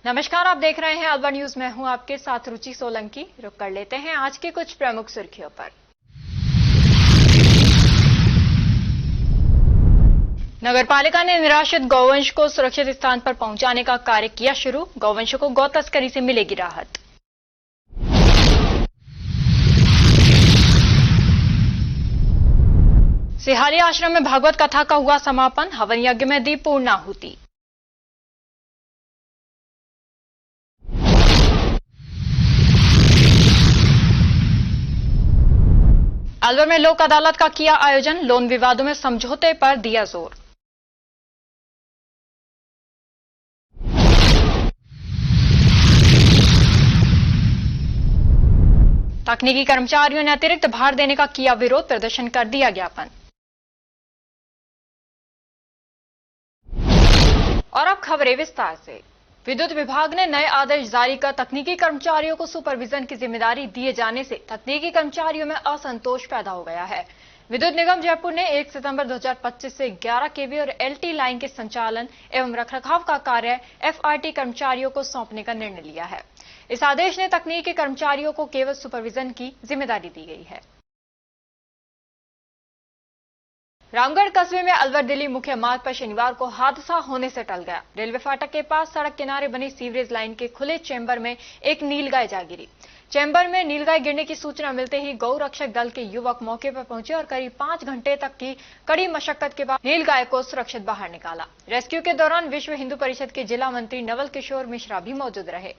नमस्कार, आप देख रहे हैं अलवर न्यूज। मैं हूं आपके साथ रुचि सोलंकी। रुक कर लेते हैं आज की कुछ प्रमुख सुर्खियों पर। नगरपालिका ने निराश्रित गौवंश को सुरक्षित स्थान पर पहुंचाने का कार्य किया शुरू। गौवंशों को गौ तस्करी से मिलेगी राहत। सिहाली आश्रम में भागवत कथा का हुआ समापन। हवन यज्ञ में दी पूर्णाहुति। अलवर में लोक अदालत का किया आयोजन। लोन विवादों में समझौते पर दिया जोर। तकनीकी कर्मचारियों ने अतिरिक्त भार देने का किया विरोध। प्रदर्शन कर दिया ज्ञापन। और अब खबरें विस्तार से। विद्युत विभाग ने नए आदेश जारी कर तकनीकी कर्मचारियों को सुपरविजन की जिम्मेदारी दिए जाने से तकनीकी कर्मचारियों में असंतोष पैदा हो गया है। विद्युत निगम जयपुर ने 1 सितंबर 2025 से 11 केवी और एलटी लाइन के संचालन एवं रखरखाव का कार्य एफआरटी कर्मचारियों को सौंपने का निर्णय लिया है। इस आदेश में तकनीकी कर्मचारियों को केवल सुपरविजन की जिम्मेदारी दी गई है। रामगढ़ कस्बे में अलवर दिल्ली मुख्य मार्ग पर शनिवार को हादसा होने से टल गया। रेलवे फाटक के पास सड़क किनारे बनी सीवरेज लाइन के खुले चेंबर में एक नीलगाय जा गिरी। चेंबर में नीलगाय गिरने की सूचना मिलते ही गौ रक्षक दल के युवक मौके पर पहुंचे और करीब 5 घंटे तक की कड़ी मशक्कत के बाद नीलगाय को सुरक्षित बाहर निकाला। रेस्क्यू के दौरान विश्व हिंदू परिषद के जिला मंत्री नवल किशोर मिश्रा भी मौजूद रहे।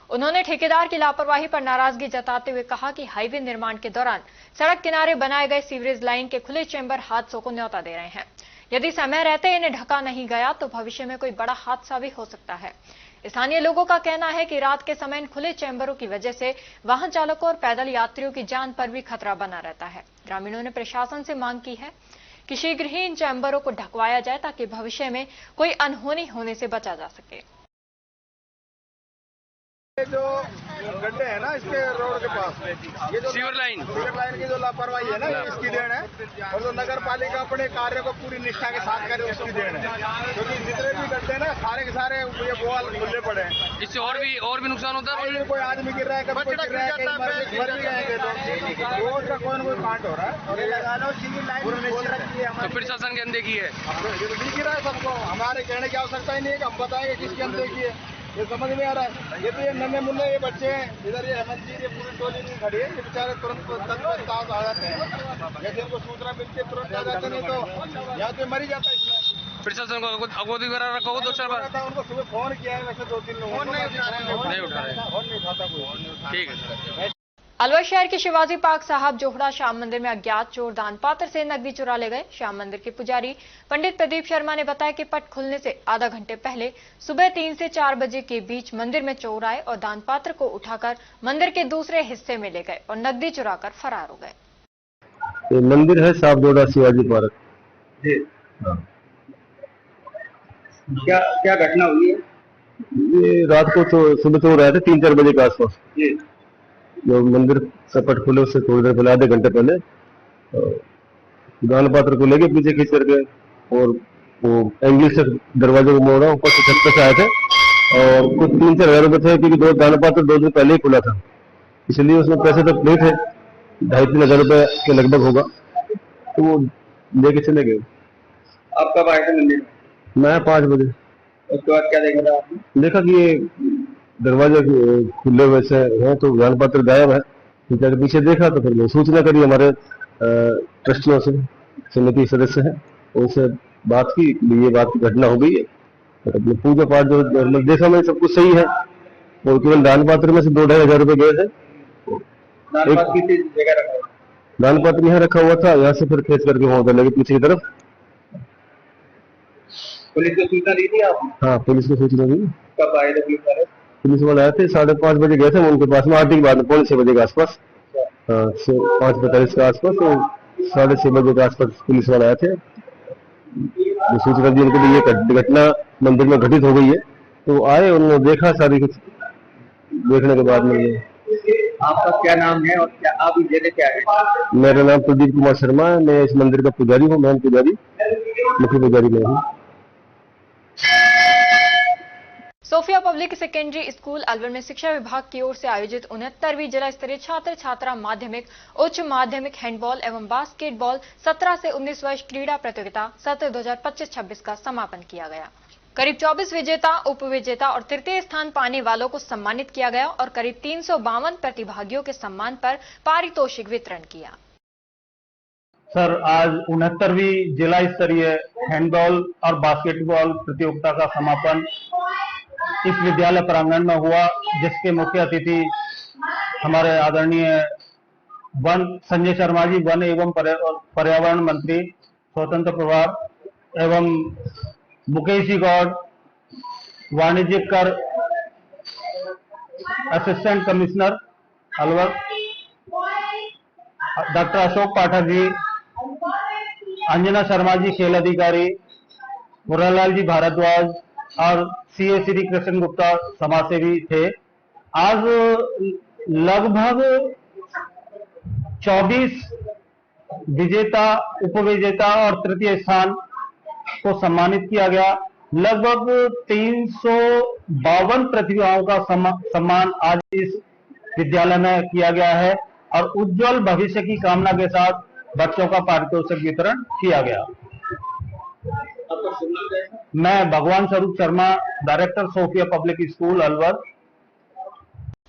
उन्होंने ठेकेदार की लापरवाही पर नाराजगी जताते हुए कहा कि हाईवे निर्माण के दौरान सड़क किनारे बनाए गए सीवरेज लाइन के खुले चेंबर हादसों को न्योता दे रहे हैं। यदि समय रहते इन्हें ढका नहीं गया तो भविष्य में कोई बड़ा हादसा भी हो सकता है। स्थानीय लोगों का कहना है कि रात के समय इन खुले चेंबरों की वजह से वाहन चालकों और पैदल यात्रियों की जान पर भी खतरा बना रहता है। ग्रामीणों ने प्रशासन से मांग की है कि शीघ्र ही इन चेंबरों को ढकवाया जाए ताकि भविष्य में कोई अनहोनी होने से बचा जा सके। जो गड्ढे है ना इसके रोड के पास, ये जो सीवर लाइन की जो लापरवाही है ना इसकी देन है। और जो नगर पालिका अपने कार्य को पूरी निष्ठा के साथ करे उसकी देन है। क्योंकि जितने भी गड्ढे ना सारे के सारे ये बोल खुले पड़े हैं। इससे और भी नुकसान होता है। कोई आदमी गिर रहा है, कभी गिर रहा है, मर भी गए। रोड का कोई न कोई कांड हो रहा है और ये लगा लो सिविल लाइन तो प्रशासन की अनदेखी है। दिख रहा है सबको। हमारे कहने की आवश्यकता ही नहीं है कि हम बताएंगे किसकी अनदेखी है। ये समझ में आ रहा है। ये तो ये नन्हे मुन्ने ये बच्चे हैं इधर, ये हेमंत जी, ये पूरी टोली नहीं खड़ी है। ये बेचारे तुरंत आ जाते हैं। जैसे इनको सूचना मिलती है तुरंत आ जाते, नहीं तो यहाँ तो मर ही जाता है। इसमें प्रशासन को अवगत वगैरह रखा हो तो चल रहा। उनको सुबह फोन किया है, वैसे 2-3 लोग नहीं उठा रहे, फोन नहीं उठाता कोई। ठीक है। अलवर शहर के शिवाजी पार्क साहब जोहड़ा श्याम मंदिर में अज्ञात चोर दान पात्र से नकदी चुरा ले गए। श्याम मंदिर के पुजारी पंडित प्रदीप शर्मा ने बताया कि पट खुलने से आधा घंटे पहले सुबह 3 से 4 बजे के बीच मंदिर में चोर आए और दान पात्र को उठाकर मंदिर के दूसरे हिस्से में ले गए और नकदी चुराकर फरार हो गए। मंदिर है साहब जोहड़ा शिवाजी पार्क जी। क्या घटना हुई है? ये रात को सुबह चोर आए थे 3-4 बजे के आसपास जी। जो मंदिर का पट खुले उससे थोड़ी देर पहले, आधे घंटे पहले, दान पात्र को लेके पीछे खींच करके और वो एंगल से दरवाजे को मोड़ा, ऊपर से छत से आए थे और कुछ 3-4 हजार रुपए थे क्योंकि दो दान पात्र 2 दिन पहले ही खुला था, इसलिए उसमें पैसे तो नहीं थे। 2,500-3 हजार रुपए के लगभग होगा, तो वो लेके चले गए। आप कब आए थे मंदिर? मैं 5 बजे। उसके बाद क्या देखा था आपने? देखा कि ये दरवाजे खुले हुए से है तो दान पात्र गायब है। पीछे देखा तो फिर सूचना करी हमारे ट्रस्टियों से, समिति सदस्य है, उनसे बात की, ये बात की घटना हो गई है। तो अपने पूजा पाठ जो देखा मैं सब कुछ सही है और केवल दान पात्र में से 2-2.5 हजार रुपए गए थे। दान पात्र यहाँ रखा हुआ था, यहाँ से फिर खेच करके वहां उधर लगे पीछे की तरफ। पुलिस को सूचना दी थी आप? हाँ, पुलिस को सूचना दी। कब आए थे पुलिस वाले? पुलिस वाले आए थे 5:30 बजे गए थे उनके पास में, आरती के बाद 5:45 बजे के आसपास, 5:45 के आसपास, तो 6:30 बजे के आसपास पुलिस वाले आए थे। सूचना दी उनको ये घटना मंदिर में घटित हो गई है, तो आए, उन्होंने देखा सारी कुछ। देखने के बाद में आपका क्या नाम है और क्या आप जगह क्या है? मेरा नाम प्रदीप कुमार शर्मा है, मैं इस मंदिर का पुजारी हूँ, मेन पुजारी, मुख्य पुजारी मैं हूँ। Sophia public secondary school Alwar में शिक्षा विभाग की ओर से आयोजित 69वीं जिला स्तरीय छात्र छात्रा माध्यमिक उच्च माध्यमिक हैंडबॉल एवं बास्केटबॉल 17 से 19 वर्ष क्रीड़ा प्रतियोगिता सत्र 2025-26 का समापन किया गया। करीब 24 विजेता, उप विजेता और तृतीय स्थान पाने वालों को सम्मानित किया गया और करीब 352 प्रतिभागियों के सम्मान पर पारितोषिक वितरण किया। सर, आज 69वीं जिला स्तरीय हैंडबॉल और बास्केटबॉल प्रतियोगिता का समापन इस विद्यालय प्रांगण में हुआ, जिसके मुख्य अतिथि हमारे आदरणीय संजय शर्मा जी, वन एवं पर्यावरण मंत्री स्वतंत्र प्रभार, एवं मुकेश जी गौड़, वाणिज्यिक कर assistant commissioner Alwar, doctor Ashok Pathak ji, Anjana Sharma ji खेल अधिकारी, मुरारलाल जी भारद्वाज और सीए श्री कृष्ण गुप्ता समाजसेवी थे। आज लगभग 24 विजेता, उपविजेता और तृतीय स्थान को सम्मानित किया गया। लगभग 352 प्रतिभाओं का सम्मान आज इस विद्यालय में किया गया है और उज्जवल भविष्य की कामना के साथ बच्चों का पारितोषिक वितरण किया गया। मैं Bhagwan Swaroop Sharma, director Sophia public school Alwar.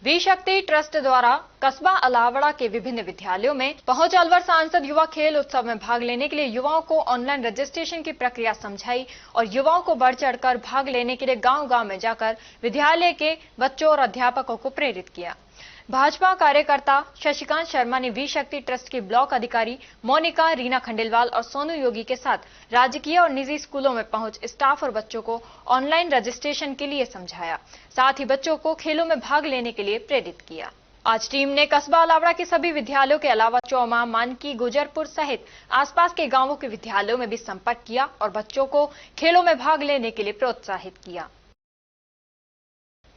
V Shakti trust द्वारा कस्बा अलावड़ा के विभिन्न विद्यालयों में पहुंच अलवर सांसद युवा खेल उत्सव में भाग लेने के लिए युवाओं को ऑनलाइन रजिस्ट्रेशन की प्रक्रिया समझाई और युवाओं को बढ़ चढ़कर भाग लेने के लिए गांव-गांव में जाकर विद्यालय के बच्चों और अध्यापकों को प्रेरित किया। भाजपा कार्यकर्ता शशिकांत शर्मा ने वी शक्ति ट्रस्ट की ब्लॉक अधिकारी मोनिका, रीना खंडेलवाल और सोनू योगी के साथ राजकीय और निजी स्कूलों में पहुंच स्टाफ और बच्चों को ऑनलाइन रजिस्ट्रेशन के लिए समझाया, साथ ही बच्चों को खेलों में भाग लेने के लिए प्रेरित किया। आज टीम ने कस्बा अलावड़ा के सभी विद्यालयों के अलावा चौमा, मानकी, गुजरपुर सहित आसपास के गांवों के विद्यालयों में भी संपर्क किया और बच्चों को खेलों में भाग लेने के लिए प्रोत्साहित किया।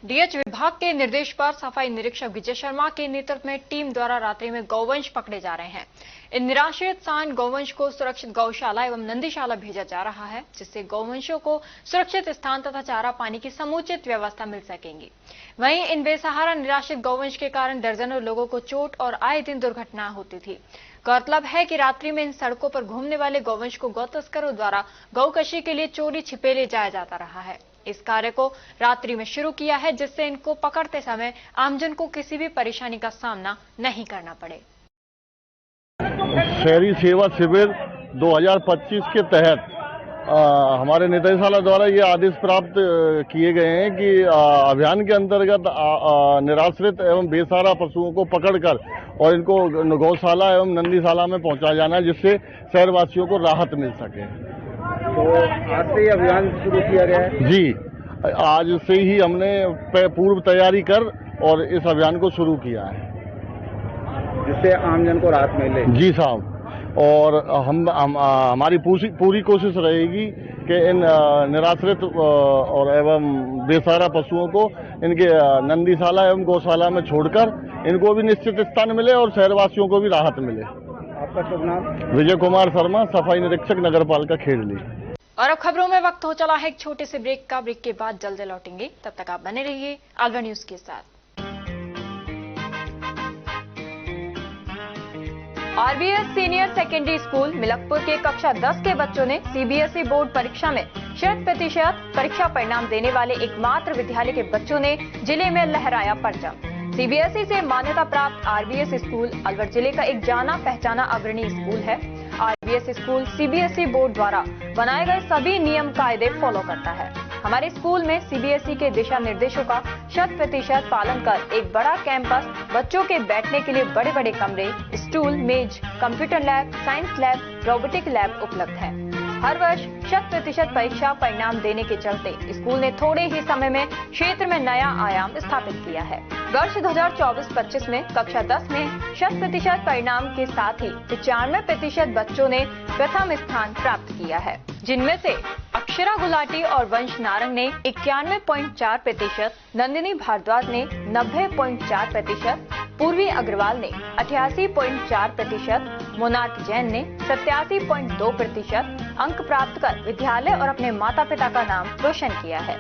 डीएच विभाग के निर्देश पर सफाई निरीक्षक विजय शर्मा के नेतृत्व में टीम द्वारा रात्रि में गौवंश पकड़े जा रहे हैं। इन निराश्रित सांड गौवंश को सुरक्षित गौशाला एवं नंदीशाला भेजा जा रहा है, जिससे गौवंशों को सुरक्षित स्थान तथा चारा पानी की समुचित व्यवस्था मिल सकेगी। वहीं इन बेसहारा निराश्रित गौवंश के कारण दर्जनों लोगों को चोट और आए दिन दुर्घटना होती थी। गौरतलब है कि रात्रि में इन सड़कों पर घूमने वाले गौवंश को गौ तस्करों द्वारा गौकशी के लिए चोरी छिपे ले जाया जाता रहा है। इस कार्य को रात्रि में शुरू किया है, जिससे इनको पकड़ते समय आमजन को किसी भी परेशानी का सामना नहीं करना पड़े। शहरी सेवा शिविर 2025 के तहत हमारे निदेशालय द्वारा ये आदेश प्राप्त किए गए हैं कि अभियान के अंतर्गत निराश्रित एवं बेसहारा पशुओं को पकड़कर और इनको गौशाला एवं नंदीशाला में पहुंचाया जाना है, जिससे शहरवासियों को राहत मिल सके। तो आज से अभियान शुरू किया गया है? जी, आज से ही हमने पूर्व तैयारी कर और इस अभियान को शुरू किया है, जिससे आमजन को राहत मिले। जी साहब, और हमारी पूरी कोशिश रहेगी कि इन निराश्रित और एवं बेसहारा पशुओं को इनके नंदीशाला एवं गौशाला में छोड़कर इनको भी निश्चित स्थान मिले और शहरवासियों को भी राहत मिले। आपका शुभ नाम? विजय कुमार शर्मा, सफाई निरीक्षक नगर पालिका खेड़ली। और अब खबरों में वक्त हो चला है एक छोटे से ब्रेक का। ब्रेक के बाद जल्द लौटेंगे, तब तक आप बने रहिए अलवर न्यूज के साथ। RBS senior secondary school Milakpur के कक्षा 10 के बच्चों ने सीबीएसई बोर्ड परीक्षा में 100% परीक्षा परिणाम देने वाले एकमात्र विद्यालय के बच्चों ने जिले में लहराया परचम। सीबीएसई से मान्यता प्राप्त आरबीएस स्कूल अलवर जिले का एक जाना पहचाना अग्रणी स्कूल है। आरबीएस स्कूल सीबीएसई बोर्ड द्वारा बनाए गए सभी नियम कायदे फॉलो करता है। हमारे स्कूल में सीबीएसई के दिशा निर्देशों का 100% पालन कर एक बड़ा कैंपस, बच्चों के बैठने के लिए बड़े बड़े कमरे, स्टूल, मेज, computer lab, science lab, robotic lab उपलब्ध है। हर वर्ष 100% परीक्षा परिणाम देने के चलते स्कूल ने थोड़े ही समय में क्षेत्र में नया आयाम स्थापित किया है। वर्ष 2024-25 में कक्षा 10 में 100% परिणाम के साथ ही 95% बच्चों ने प्रथम स्थान प्राप्त किया है, जिनमें से अक्षरा गुलाटी और वंश नारंग ने 91.4%, नंदिनी भारद्वाज ने 90.4%, पूर्वी अग्रवाल ने 88.4%, मोनार्क जैन ने 87.2% अंक प्राप्त कर विद्यालय और अपने माता पिता का नाम रोशन किया है।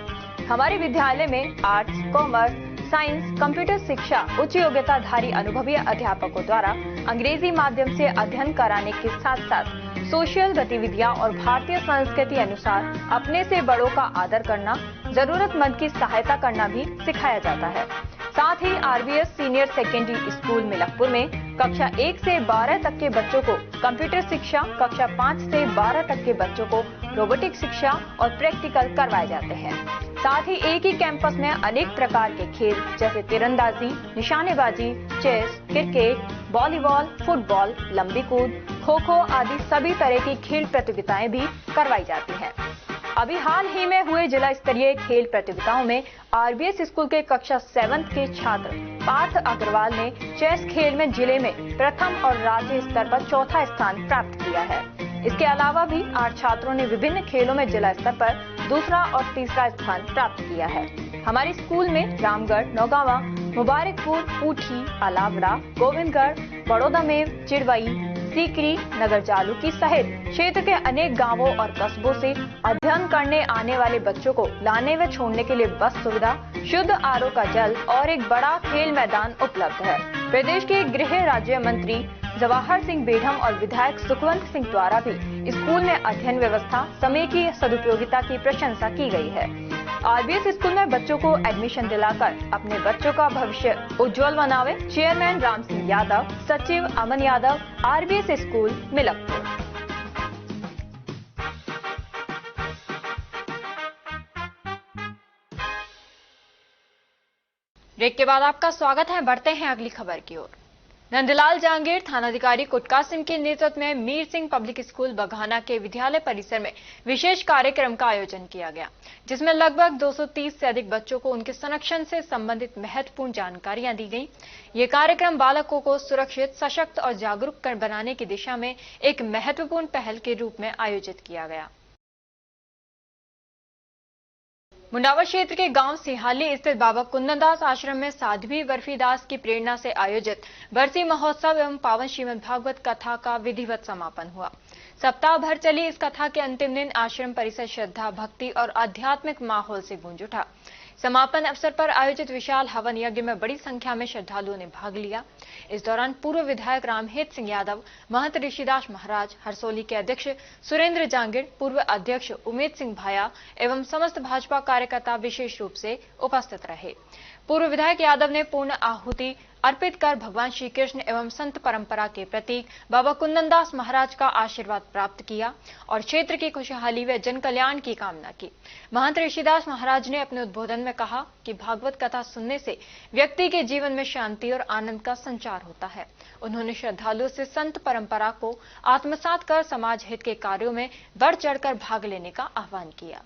हमारे विद्यालय में आर्ट्स, कॉमर्स, साइंस, कंप्यूटर शिक्षा उच्च योग्यताधारी अनुभवी अध्यापकों द्वारा अंग्रेजी माध्यम से अध्ययन कराने के साथ साथ सोशल गतिविधियां और भारतीय संस्कृति अनुसार अपने से बड़ों का आदर करना, जरूरतमंद की सहायता करना भी सिखाया जाता है। साथ ही RBS senior secondary school Milakpur में कक्षा 1 से 12 तक के बच्चों को कंप्यूटर शिक्षा, कक्षा 5 से 12 तक के बच्चों को रोबोटिक शिक्षा और प्रैक्टिकल करवाए जाते हैं। साथ ही एक ही कैंपस में अनेक प्रकार के खेल जैसे तीरंदाजी, निशानेबाजी, चेस, क्रिकेट, वॉलीबॉल, फुटबॉल, लंबी कूद, खो खो आदि सभी तरह की खेल प्रतियोगिताएं भी करवाई जाती हैं। अभी हाल ही में हुए जिला स्तरीय खेल प्रतियोगिताओं में आरबीएस स्कूल के कक्षा 7 के छात्र पार्थ अग्रवाल ने चेस खेल में जिले में प्रथम और राज्य स्तर पर चौथा स्थान प्राप्त किया है। इसके अलावा भी 8 छात्रों ने विभिन्न खेलों में जिला स्तर पर दूसरा और तीसरा स्थान प्राप्त किया है। हमारे स्कूल में रामगढ़, नौगावा, मुबारकपुर, ऊठी, अलावड़ा, गोविंदगढ़, बड़ौदामेव, चिड़वई, सीकरी, नगर जालूकी सहित क्षेत्र के अनेक गांवों और कस्बों से अध्ययन करने आने वाले बच्चों को लाने व छोड़ने के लिए बस सुविधा, शुद्ध आरओ का जल और एक बड़ा खेल मैदान उपलब्ध है। प्रदेश के गृह राज्य मंत्री जवाहर सिंह बेढम और विधायक सुखवंत सिंह द्वारा भी स्कूल में अध्ययन व्यवस्था, समय की सदुपयोगिता की प्रशंसा की गई है। आरबीएस स्कूल में बच्चों को एडमिशन दिलाकर अपने बच्चों का भविष्य उज्जवल बनावे। चेयरमैन राम सिंह यादव, सचिव Aman Yadav, RBS school Milakpur. Break के बाद आपका स्वागत है। बढ़ते हैं अगली खबर की ओर। नंदलाल जहांगीर थानाधिकारी कुटका सिंह के नेतृत्व में मीर सिंह पब्लिक स्कूल बघाना के विद्यालय परिसर में विशेष कार्यक्रम का आयोजन किया गया, जिसमें लगभग 230 से अधिक बच्चों को उनके संरक्षण से संबंधित महत्वपूर्ण जानकारियां दी गई। ये कार्यक्रम बालकों को सुरक्षित, सशक्त और जागरूक बनाने की दिशा में एक महत्वपूर्ण पहल के रूप में आयोजित किया गया। मुंडावर क्षेत्र के गांव सिहाली स्थित बाबा कुंदनदास आश्रम में साध्वी बर्फीदास की प्रेरणा से आयोजित बरसी महोत्सव एवं पावन श्रीमद् भागवत कथा का विधिवत समापन हुआ। सप्ताह भर चली इस कथा के अंतिम दिन आश्रम परिसर श्रद्धा, भक्ति और आध्यात्मिक माहौल से गूंज उठा। समापन अवसर पर आयोजित विशाल हवन यज्ञ में बड़ी संख्या में श्रद्धालुओं ने भाग लिया। इस दौरान पूर्व विधायक रामहेत सिंह यादव, महंत ऋषिदास महाराज, हरसोली के अध्यक्ष सुरेंद्र जांगिड़, पूर्व अध्यक्ष उमेद सिंह भाया एवं समस्त भाजपा कार्यकर्ता विशेष रूप से उपस्थित रहे। पूर्व विधायक यादव ने पूर्ण आहुति अर्पित कर भगवान श्री कृष्ण एवं संत परंपरा के प्रतीक बाबा कुंदनदास महाराज का आशीर्वाद प्राप्त किया और क्षेत्र की खुशहाली व जन कल्याण की कामना की। महंत ऋषिदास महाराज ने अपने उद्बोधन में कहा कि भागवत कथा सुनने से व्यक्ति के जीवन में शांति और आनंद का संचार होता है। उन्होंने श्रद्धालुओं से संत परंपरा को आत्मसात कर समाज हित के कार्यों में बढ़ चढ़कर भाग लेने का आह्वान किया।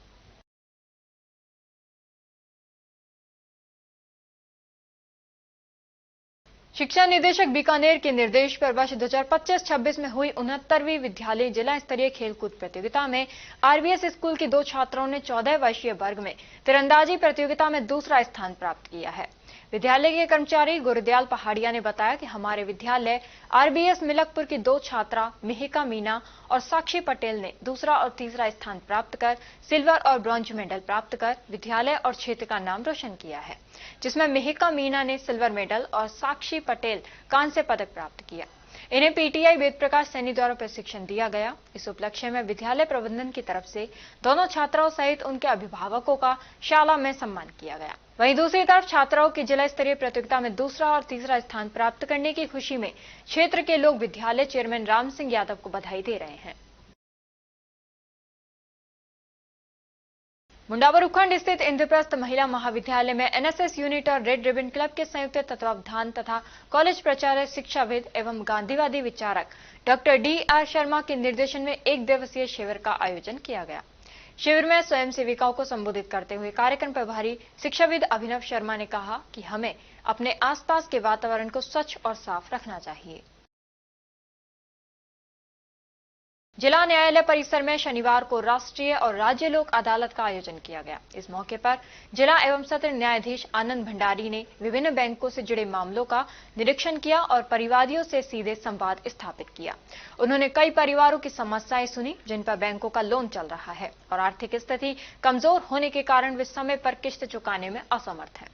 शिक्षा निदेशक बीकानेर के निर्देश पर वर्ष 2025-26 में हुई 69वीं विद्यालय जिला स्तरीय खेलकूद प्रतियोगिता में आरबीएस स्कूल की 2 छात्राओं ने 14 वर्षीय वर्ग में तीरंदाजी प्रतियोगिता में दूसरा स्थान प्राप्त किया है। विद्यालय के कर्मचारी गुरुदयाल पहाड़िया ने बताया कि हमारे विद्यालय आरबीएस मिलकपुर की 2 छात्रा मिहिका मीना और साक्षी पटेल ने दूसरा और तीसरा स्थान प्राप्त कर सिल्वर और ब्रॉन्ज मेडल प्राप्त कर विद्यालय और क्षेत्र का नाम रोशन किया है, जिसमें मिहिका मीना ने सिल्वर मेडल और साक्षी पटेल कांस्य पदक प्राप्त किया। इन्हें पीटीआई वेद प्रकाश सैनी द्वारा प्रशिक्षण दिया गया। इस उपलक्ष्य में विद्यालय प्रबंधन की तरफ से दोनों छात्राओं सहित उनके अभिभावकों का शाला में सम्मान किया गया। वहीं दूसरी तरफ छात्राओं की जिला स्तरीय प्रतियोगिता में दूसरा और तीसरा स्थान प्राप्त करने की खुशी में क्षेत्र के लोग विद्यालय चेयरमैन राम सिंह यादव को बधाई दे रहे हैं। मुंडावर उपखंड स्थित इंद्रप्रस्थ महिला महाविद्यालय में एनएसएस यूनिट और रेड रिबन क्लब के संयुक्त तत्वावधान तथा कॉलेज प्राचार्य, शिक्षाविद एवं गांधीवादी विचारक डॉक्टर डी.आर. शर्मा के निर्देशन में 1 दिवसीय शिविर का आयोजन किया गया। शिविर में स्वयं सेविकाओं को संबोधित करते हुए कार्यक्रम प्रभारी शिक्षाविद अभिनव शर्मा ने कहा कि हमें अपने आसपास के वातावरण को स्वच्छ और साफ रखना चाहिए। जिला न्यायालय परिसर में शनिवार को राष्ट्रीय और राज्य लोक अदालत का आयोजन किया गया। इस मौके पर जिला एवं सत्र न्यायाधीश आनंद भंडारी ने विभिन्न बैंकों से जुड़े मामलों का निरीक्षण किया और परिवादियों से सीधे संवाद स्थापित किया। उन्होंने कई परिवारों की समस्याएं सुनी जिन पर बैंकों का लोन चल रहा है और आर्थिक स्थिति कमजोर होने के कारण वे समय पर किस्त चुकाने में असमर्थ हैं।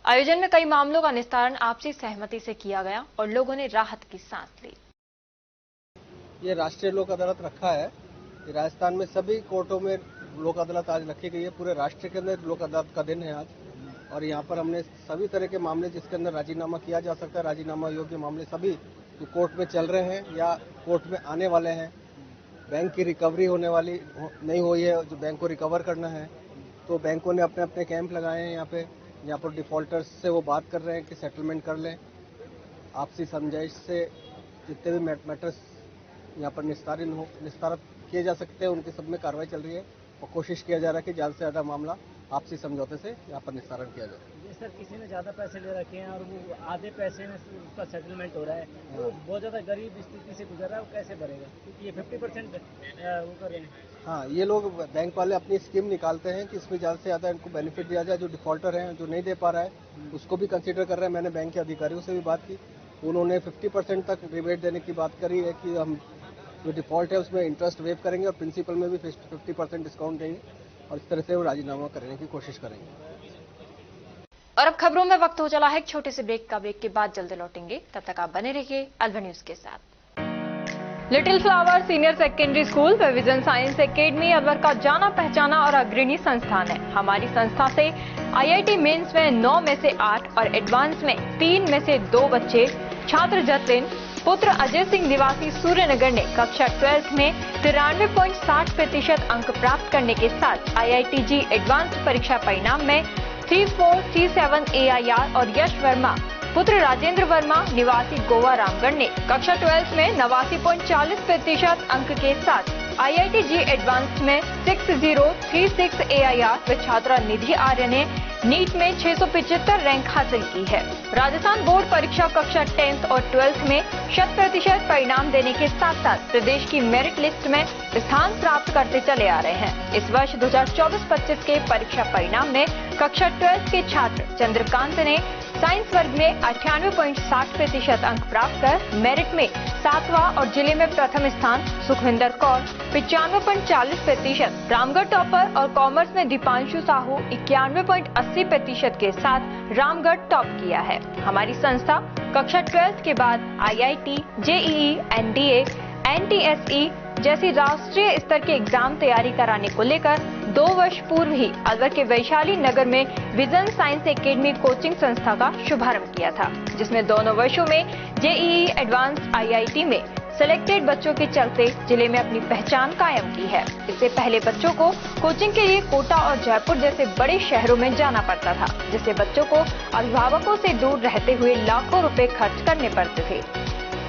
आयोजन में कई मामलों का निस्तारण आपसी सहमति से किया गया और लोगों ने राहत की सांस ली। ये राष्ट्रीय लोक अदालत रखा है। राजस्थान में सभी कोर्टों में लोक अदालत आज रखी गई है। पूरे राष्ट्र के अंदर लोक अदालत का दिन है आज, और यहाँ पर हमने सभी तरह के मामले जिसके अंदर राजीनामा किया जा सकता है, राजीनामा योग्य मामले सभी जो कोर्ट में चल रहे हैं या कोर्ट में आने वाले हैं, बैंक की रिकवरी होने वाली नहीं हुई है, जो बैंक को रिकवर करना है, तो बैंकों ने अपने अपने कैंप लगाए हैं यहाँ पर डिफॉल्टर्स से वो बात कर रहे हैं कि सेटलमेंट कर लें। आपसी समझाइश से जितने भी मैटर्स यहाँ पर निस्तारित किए जा सकते हैं, उनके सब में कार्रवाई चल रही है और कोशिश किया जा रहा है कि ज़्यादा से ज़्यादा मामला आपसी समझौते से यहाँ पर निस्तारण किया जाए। सर, किसी ने ज़्यादा पैसे ले रखे हैं और वो आधे पैसे में उसका सेटलमेंट हो रहा है, तो बहुत ज़्यादा गरीब स्थिति से गुजर रहा है, वो कैसे भरेगा? क्योंकि ये 50% वो कर रहे हैं। हाँ, ये लोग बैंक वाले अपनी स्कीम निकालते हैं कि इसमें ज़्यादा से ज़्यादा इनको बेनिफिट दिया जाए। जो डिफॉल्टर हैं, जो नहीं दे पा रहा है, उसको भी कंसिडर कर रहे हैं। मैंने बैंक के अधिकारियों से भी बात की, उन्होंने 50% तक रिबेट देने की बात करी है कि हम जो डिफॉल्ट है उसमें इंटरेस्ट वेव करेंगे और प्रिंसिपल में भी 50% डिस्काउंट देंगे और इस तरह से वो राजीनामा करने की कोशिश करेंगे। और अब खबरों में वक्त हो चला है एक छोटे से ब्रेक का। ब्रेक के बाद जल्दी लौटेंगे, तब तक आप बने रहिए अलवर न्यूज के साथ। Little flower senior secondary school व विजन साइंस एकेडमी अलवर का जाना पहचाना और अग्रणी संस्थान है। हमारी संस्था से IIT मेंस में 9 में से 8 और एडवांस में 3 में से 2 बच्चे छात्र जतिन पुत्र अजय सिंह निवासी सूर्यनगर ने कक्षा 12 में 93.60% अंक प्राप्त करने के साथ IITG एडवांस परीक्षा परिणाम में 3437 AIR और यश वर्मा पुत्र राजेंद्र वर्मा निवासी गोवा रामगढ़ ने कक्षा 12 में 89.40% अंक के साथ IITG एडवांस में 6036 AIR व छात्रा निधि आर्य ने नीट में 675 रैंक हासिल की है। राजस्थान बोर्ड परीक्षा कक्षा 10th और 12th में 100% परिणाम देने के साथ साथ प्रदेश की मेरिट लिस्ट में स्थान प्राप्त करते चले आ रहे हैं। इस वर्ष 2024-25 के परीक्षा परिणाम में कक्षा 12th के छात्र चंद्रकांत ने साइंस वर्ग में 98.60% अंक प्राप्त कर मेरिट में 7वां और जिले में प्रथम स्थान, सुखविंदर कौर 95.40%, रामगढ़ टॉपर और कॉमर्स में दीपांशु साहू 91.80% के साथ रामगढ़ टॉप किया है। हमारी संस्था कक्षा 12 के बाद IIT, JEE, NDA, NTSE जैसी राष्ट्रीय स्तर के एग्जाम तैयारी कराने को लेकर 2 वर्ष पूर्व ही अलवर के वैशाली नगर में विजन साइंस एकेडमी कोचिंग संस्था का शुभारंभ किया था, जिसमें दोनों वर्षों में JEE एडवांस IIT में सिलेक्टेड बच्चों के चलते जिले में अपनी पहचान कायम की है। इससे पहले बच्चों को कोचिंग के लिए कोटा और जयपुर जैसे बड़े शहरों में जाना पड़ता था, जिससे बच्चों को अभिभावकों से दूर रहते हुए लाखों रुपए खर्च करने पड़ते थे।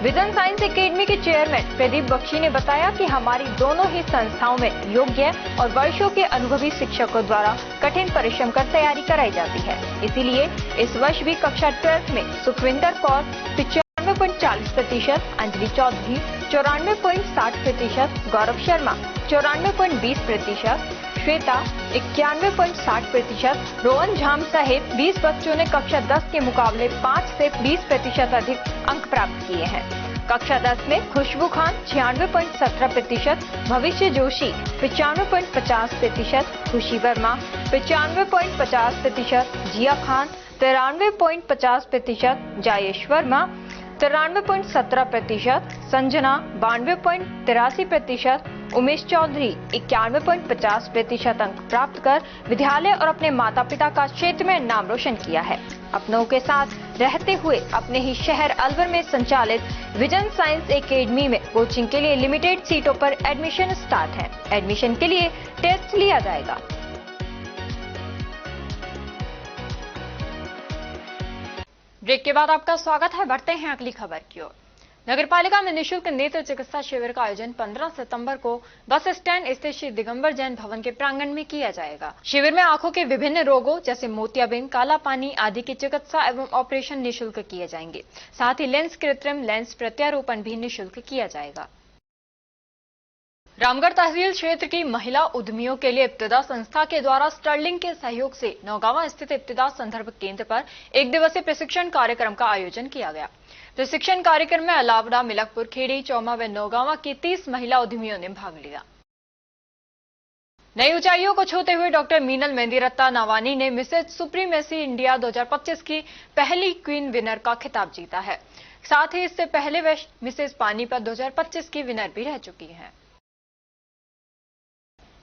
विजन साइंस एकेडमी के चेयरमैन प्रदीप बख्शी ने बताया कि हमारी दोनों ही संस्थाओं में योग्य और वर्षों के अनुभवी शिक्षकों द्वारा कठिन परिश्रम कर तैयारी कराई जाती है। इसीलिए इस वर्ष भी कक्षा 12 में सुखविंदर कौर 95.40%, अंजलि चौधरी 94.60%, गौरव शर्मा 94.20%, श्वेता 91.60%, रोहन झाम सहित 20 बच्चों ने कक्षा 10 के मुकाबले 5 से 20% अधिक अंक प्राप्त किए हैं। कक्षा 10 में खुशबू खान 96.17%, भविष्य जोशी 95.50%, खुशी वर्मा 95.50%, जिया खान 93.50%, जायेश वर्मा 93.17%, संजना 92.83%, उमेश चौधरी 91.50% अंक प्राप्त कर विद्यालय और अपने माता पिता का क्षेत्र में नाम रोशन किया है। अपनों के साथ रहते हुए अपने ही शहर अलवर में संचालित विजन साइंस एकेडमी में कोचिंग के लिए लिमिटेड सीटों पर एडमिशन स्टार्ट है। एडमिशन के लिए टेस्ट लिया जाएगा। ब्रेक के बाद आपका स्वागत है। बढ़ते हैं अगली खबर की ओर। नगरपालिका में निःशुल्क नेत्र चिकित्सा शिविर का आयोजन 15 सितंबर को बस स्टैंड स्थित श्री दिगंबर जैन भवन के प्रांगण में किया जाएगा। शिविर में आंखों के विभिन्न रोगों जैसे मोतियाबिंद, काला पानी आदि की चिकित्सा एवं ऑपरेशन निःशुल्क किए जाएंगे। साथ ही लेंस कृत्रिम लेंस प्रत्यारोपण भी निःशुल्क किया जाएगा। रामगढ़ तहसील क्षेत्र की महिला उद्यमियों के लिए इब्तिदा संस्था के द्वारा स्टर्लिंग के सहयोग से नौगांवा स्थित इब्तिदा संदर्भ केंद्र पर एक दिवसीय प्रशिक्षण कार्यक्रम का आयोजन किया गया। प्रशिक्षण कार्यक्रम में अलावड़ा, मिलकपुर, खेड़ी, चौमा व नौगांवा की 30 महिला उद्यमियों ने भाग लिया। नई ऊंचाइयों को छूते हुए डॉक्टर मीनल मेहंदीरत्ता नावानी ने मिसेज सुप्रीमेसी इंडिया 2025 की पहली क्वीन विनर का खिताब जीता है। साथ ही इससे पहले वे मिसेज पानीपत 2025 की विनर भी रह चुकी हैं।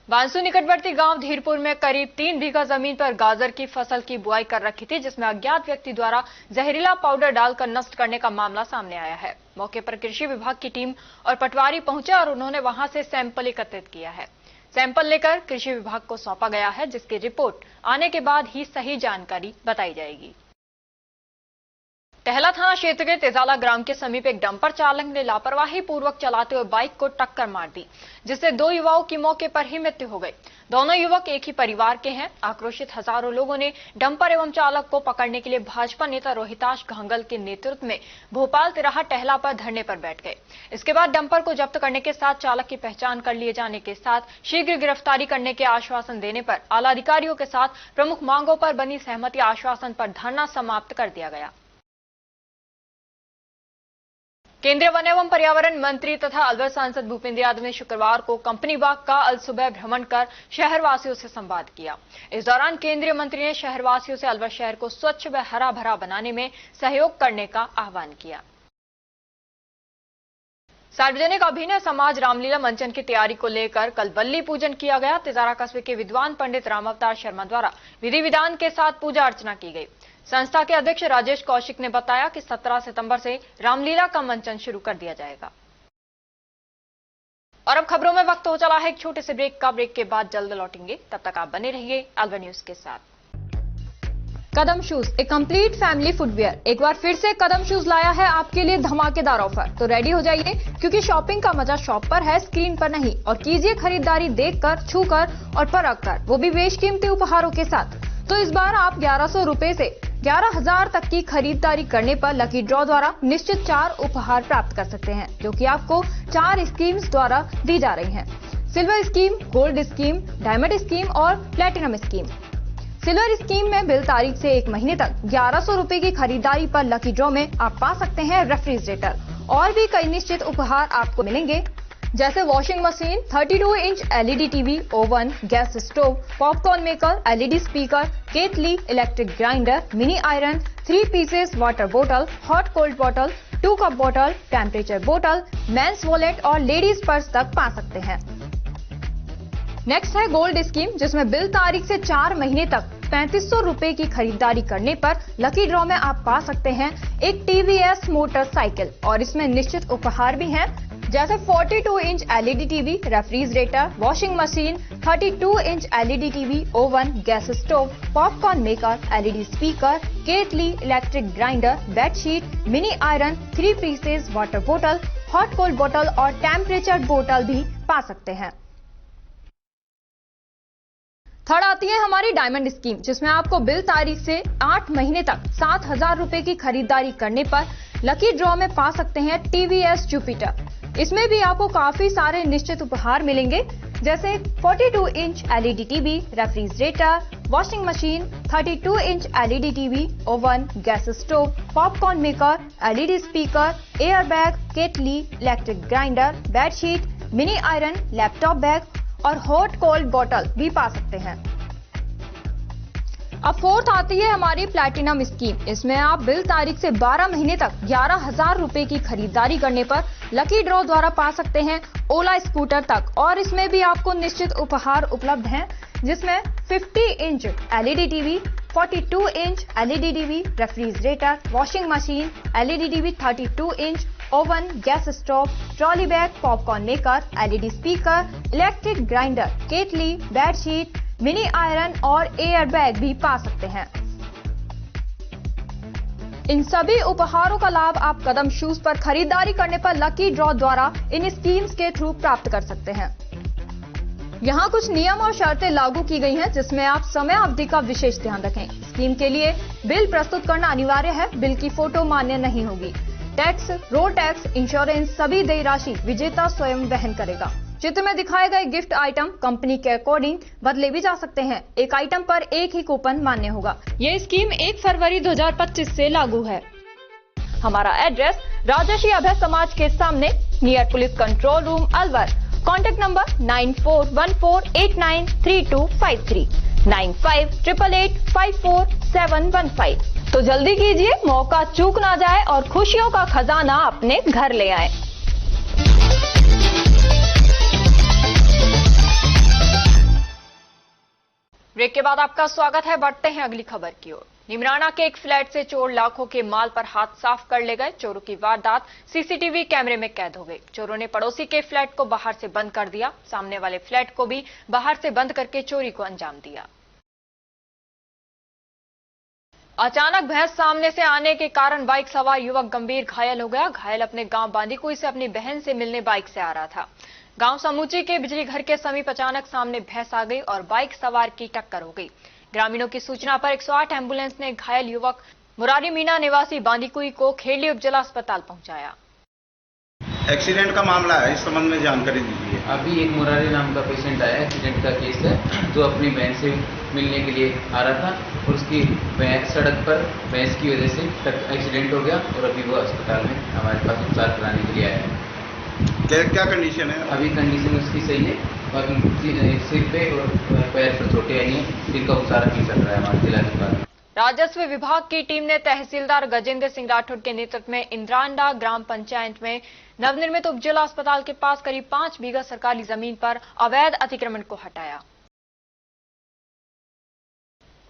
बांसु निकटवर्ती गांव धीरपुर में करीब 3 बीघा जमीन पर गाजर की फसल की बुआई कर रखी थी, जिसमें अज्ञात व्यक्ति द्वारा जहरीला पाउडर डालकर नष्ट करने का मामला सामने आया है। मौके पर कृषि विभाग की टीम और पटवारी पहुंचे और उन्होंने वहां से सैंपल एकत्रित किया है। सैंपल लेकर कृषि विभाग को सौंपा गया है, जिसकी रिपोर्ट आने के बाद ही सही जानकारी बताई जाएगी। टहला थाना क्षेत्र के तेजाला ग्राम के समीप एक डंपर चालक ने लापरवाही पूर्वक चलाते हुए बाइक को टक्कर मार दी, जिससे 2 युवाओं की मौके पर ही मृत्यु हो गई। दोनों युवक एक ही परिवार के हैं। आक्रोशित हजारों लोगों ने डंपर एवं चालक को पकड़ने के लिए भाजपा नेता रोहिताश घांगल के नेतृत्व में भोपाल तिराहा टहला पर धरने पर बैठ गए। इसके बाद डंपर को जब्त करने के साथ चालक की पहचान कर लिए जाने के साथ शीघ्र गिरफ्तारी करने के आश्वासन देने पर आला अधिकारियों के साथ प्रमुख मांगों पर बनी सहमति आश्वासन पर धरना समाप्त कर दिया गया। केंद्रीय वन एवं पर्यावरण मंत्री तथा अलवर सांसद भूपेंद्र यादव ने शुक्रवार को कंपनी बाग का अलसुबह भ्रमण कर शहरवासियों से संवाद किया। इस दौरान केंद्रीय मंत्री ने शहरवासियों से अलवर शहर को स्वच्छ व हरा भरा बनाने में सहयोग करने का आह्वान किया। सार्वजनिक अभिनय समाज रामलीला मंचन की तैयारी को लेकर कल बल्ली पूजन किया गया। तिजारा कस्बे के विद्वान पंडित रामावतार शर्मा द्वारा विधि विधान के साथ पूजा अर्चना की गई। संस्था के अध्यक्ष राजेश कौशिक ने बताया कि 17 सितंबर से रामलीला का मंचन शुरू कर दिया जाएगा। और अब खबरों में वक्त हो चला है एक छोटे से ब्रेक का। ब्रेक के बाद जल्द लौटेंगे, तब तक आप बने रहिए अलवर न्यूज के साथ। कदम शूज, एक कंप्लीट फैमिली फुटवियर, एक बार फिर से कदम शूज लाया है आपके लिए धमाकेदार ऑफर। तो रेडी हो जाइए, क्योंकि शॉपिंग का मजा शॉप पर है, स्क्रीन पर नहीं। और कीजिए खरीदारी देखकर, छूकर और परख कर, वो भी बेशकीमती उपहारों के साथ। तो इस बार आप 1100 रुपए से 11,000 तक की खरीदारी करने पर लकी ड्रॉ द्वारा निश्चित 4 उपहार प्राप्त कर सकते हैं, जो कि आपको 4 स्कीम्स द्वारा दी जा रही हैं। Silver scheme, gold scheme, diamond scheme और प्लेटिनम स्कीम। सिल्वर स्कीम में बिल तारीख से 1 महीने तक 1100 रुपए की खरीदारी पर लकी ड्रॉ में आप पा सकते हैं रेफ्रिजरेटर और भी कई निश्चित उपहार आपको मिलेंगे, जैसे washing machine, 32 inch LED TV, oven, gas stove, popcorn maker, LED speaker, केतली, electric grinder, mini iron, 3 pieces water बोतल, हॉट कोल्ड बोतल, 2 कप बोतल, टेम्परेचर बोतल, मेंस वॉलेट और लेडीज पर्स तक पा सकते हैं। नेक्स्ट है गोल्ड स्कीम, जिसमें बिल तारीख से 4 महीने तक 3500 रुपए की खरीदारी करने पर लकी ड्रॉ में आप पा सकते हैं एक TVS मोटरसाइकिल और इसमें निश्चित उपहार भी हैं, जैसे 42 inch LED TV, refrigerator, washing machine, 32 inch LED TV, oven, gas stove, popcorn maker, LED speaker, केतली, electric grinder, bedsheet, mini iron, 3 pieces water बोतल, हॉट कोल्ड बोतल और टेम्परेचर बोतल भी पा सकते हैं। थर्ड आती है हमारी डायमंड स्कीम, जिसमें आपको बिल तारीख से 8 महीने तक 7,000 रुपए की खरीदारी करने पर लकी ड्रॉ में पा सकते हैं TVS जुपिटर। इसमें भी आपको काफी सारे निश्चित उपहार मिलेंगे, जैसे 42 inch LED TV, refrigerator, washing machine, 32 inch LED TV, oven, gas stove, popcorn maker, LED speaker, air bag, kettle, electric grinder, bedsheet, mini iron, laptop bag और हॉट कोल्ड बोतल भी पा सकते हैं। अब फोर्थ आती है हमारी प्लैटिनम स्कीम। इसमें आप बिल तारीख से 12 महीने तक 11,000 रुपए की खरीदारी करने पर लकी ड्रॉ द्वारा पा सकते हैं ओला स्कूटर तक और इसमें भी आपको निश्चित उपहार उपलब्ध हैं, जिसमें 50 inch LED TV, 42 inch LED TV, refrigerator, washing machine, LED TV, 32 inch, oven, gas stove, trolley bag, popcorn maker, LED speaker, electric grinder, kettle, bedsheet, mini iron और एयर बैग भी पा सकते हैं। इन सभी उपहारों का लाभ आप कदम शूज पर खरीदारी करने पर लकी ड्रॉ द्वारा इन स्कीम्स के थ्रू प्राप्त कर सकते हैं। यहाँ कुछ नियम और शर्तें लागू की गई हैं, जिसमें आप समय अवधि का विशेष ध्यान रखें। स्कीम के लिए बिल प्रस्तुत करना अनिवार्य है। बिल की फोटो मान्य नहीं होगी। टैक्स, रोड टैक्स, इंश्योरेंस सभी देय राशि विजेता स्वयं वहन करेगा। चित्र में दिखाए गए गिफ्ट आइटम कंपनी के अकॉर्डिंग बदले भी जा सकते हैं। एक आइटम पर एक ही कूपन मान्य होगा। ये स्कीम 1 फरवरी 2025 से लागू है। हमारा एड्रेस राजर्षि अभय समाज के सामने, near police control room, Alwar. Contact number 9414893253, 9588854715। तो जल्दी कीजिए, मौका चूक ना जाए और खुशियों का खजाना अपने घर ले आए। ब्रेक के बाद आपका स्वागत है। बढ़ते हैं अगली खबर की ओर। निमराना के एक फ्लैट से चोर लाखों के माल पर हाथ साफ कर ले गए। चोरों की वारदात सीसीटीवी कैमरे में कैद हो गई। चोरों ने पड़ोसी के फ्लैट को बाहर से बंद कर दिया। सामने वाले फ्लैट को भी बाहर से बंद करके चोरी को अंजाम दिया। अचानक भैंस सामने से आने के कारण बाइक सवार युवक गंभीर घायल हो गया। घायल अपने गांव बांदीकुई से अपनी बहन से मिलने बाइक से आ रहा था। गांव समूची के बिजली घर के समीप अचानक सामने भैंस आ गई और बाइक सवार की टक्कर हो गई। ग्रामीणों की सूचना पर 108 एम्बुलेंस ने घायल युवक मुरारी मीना निवासी बांदीकुई को खेड़ी उपजिला अस्पताल पहुंचाया। एक्सीडेंट का मामला है, इस संबंध में जानकारी दीजिए। अभी एक मुरारी नाम का पेशेंट आया, एक्सीडेंट का केस है, जो अपनी बहन से मिलने के लिए आ रहा था और उसकी सड़क पर भैंस की वजह से एक्सीडेंट हो गया और अभी वो अस्पताल में हमारे पास उपचार कराने के लिए आया है। क्या कंडीशन है? अभी कंडीशन उसकी सही है, बाकी सिर पे और पैर पर चोटें आई हैं, जिनका उपचार अभी चल रहा है हमारे जिला अस्पताल। राजस्व विभाग की टीम ने तहसीलदार गजेंद्र सिंह राठौड़ के नेतृत्व में इंद्रांडा ग्राम पंचायत में नवनिर्मित उपजिला अस्पताल के पास करीब 5 बीघा सरकारी जमीन पर अवैध अतिक्रमण को हटाया।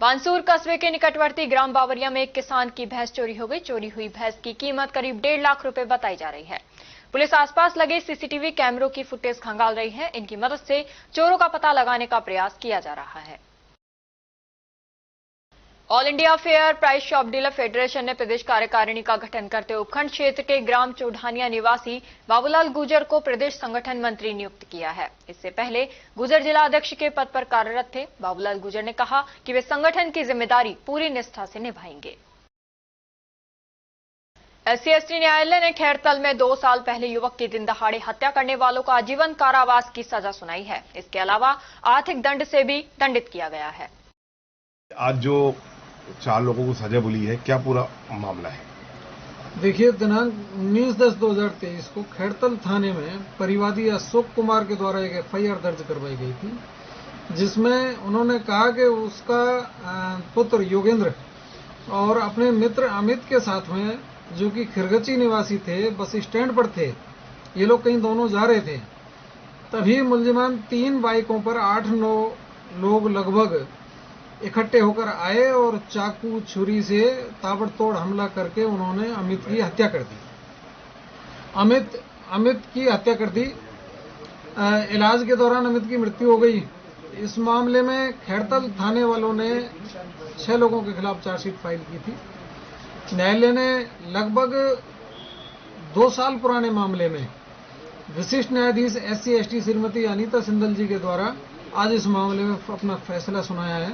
बांसूर कस्बे के निकटवर्ती ग्राम बावरिया में एक किसान की भैंस चोरी हो गई। चोरी हुई भैंस की कीमत करीब 1.5 लाख रुपए बताई जा रही है। पुलिस आसपास लगे सीसीटीवी कैमरों की फुटेज खंगाल रही है। इनकी मदद से चोरों का पता लगाने का प्रयास किया जा रहा है। All India fair price shop dealer federation ने प्रदेश कार्यकारिणी का गठन करते उपखंड क्षेत्र के ग्राम चौढानिया निवासी बाबूलाल गुर्जर को प्रदेश संगठन मंत्री नियुक्त किया है। इससे पहले गुर्जर जिला अध्यक्ष के पद पर कार्यरत थे। बाबूलाल गुर्जर ने कहा कि वे संगठन की जिम्मेदारी पूरी निष्ठा से निभाएंगे। SC/ST न्यायालय ने खैरतल में 2 साल पहले युवक की दिन दहाड़े हत्या करने वालों को आजीवन कारावास की सजा सुनाई है। इसके अलावा आर्थिक दंड से भी दंडित किया गया है। आज जो 4 लोगों को सजा मिली है, क्या पूरा मामला है? देखिए, दिनांक 19/10/2023 को खैरतल थाने में परिवादी अशोक कुमार के द्वारा एक FIR दर्ज करवाई गई थी, जिसमें उन्होंने कहा कि उसका पुत्र योगेंद्र और अपने मित्र अमित के साथ में, जो कि खिरगची निवासी थे, बस स्टैंड पर थे। ये लोग कहीं दोनों जा रहे थे, तभी मुलजिमान 3 बाइकों पर 8-9 लोग लगभग इकट्ठे होकर आए और चाकू छुरी से ताबड़तोड़ हमला करके उन्होंने अमित की हत्या कर दी। अमित की हत्या कर दी। इलाज के दौरान अमित की मृत्यु हो गई। इस मामले में खैरतल थाने वालों ने 6 लोगों के खिलाफ चार्जशीट फाइल की थी। न्यायालय ने लगभग 2 साल पुराने मामले में विशिष्ट न्यायाधीश SC/ST श्रीमती अनीता सिंदल जी के द्वारा आज इस मामले में अपना फैसला सुनाया है।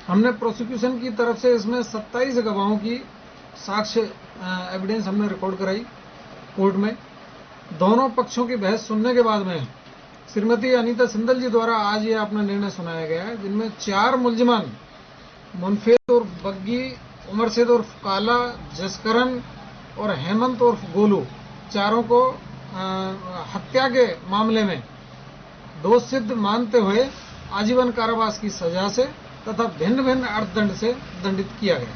हमने प्रोसिक्यूशन की तरफ से इसमें 27 गवाहों की साक्ष्य एविडेंस हमने रिकॉर्ड कराई कोर्ट में। दोनों पक्षों की बहस सुनने के बाद में श्रीमती अनीता सिंदल जी द्वारा आज ये अपना निर्णय सुनाया गया है, जिनमें 4 मुलजिमान मुनफेद उर्फ बग्गी, उमरशेद उर्फ काला, जसकरण और हेमंत उर्फ गोलू, चारों को हत्या के मामले में दोष सिद्ध मानते हुए आजीवन कारावास की सजा से तथा भिन्न भिन्न अर्थदंड से दंडित किया गया।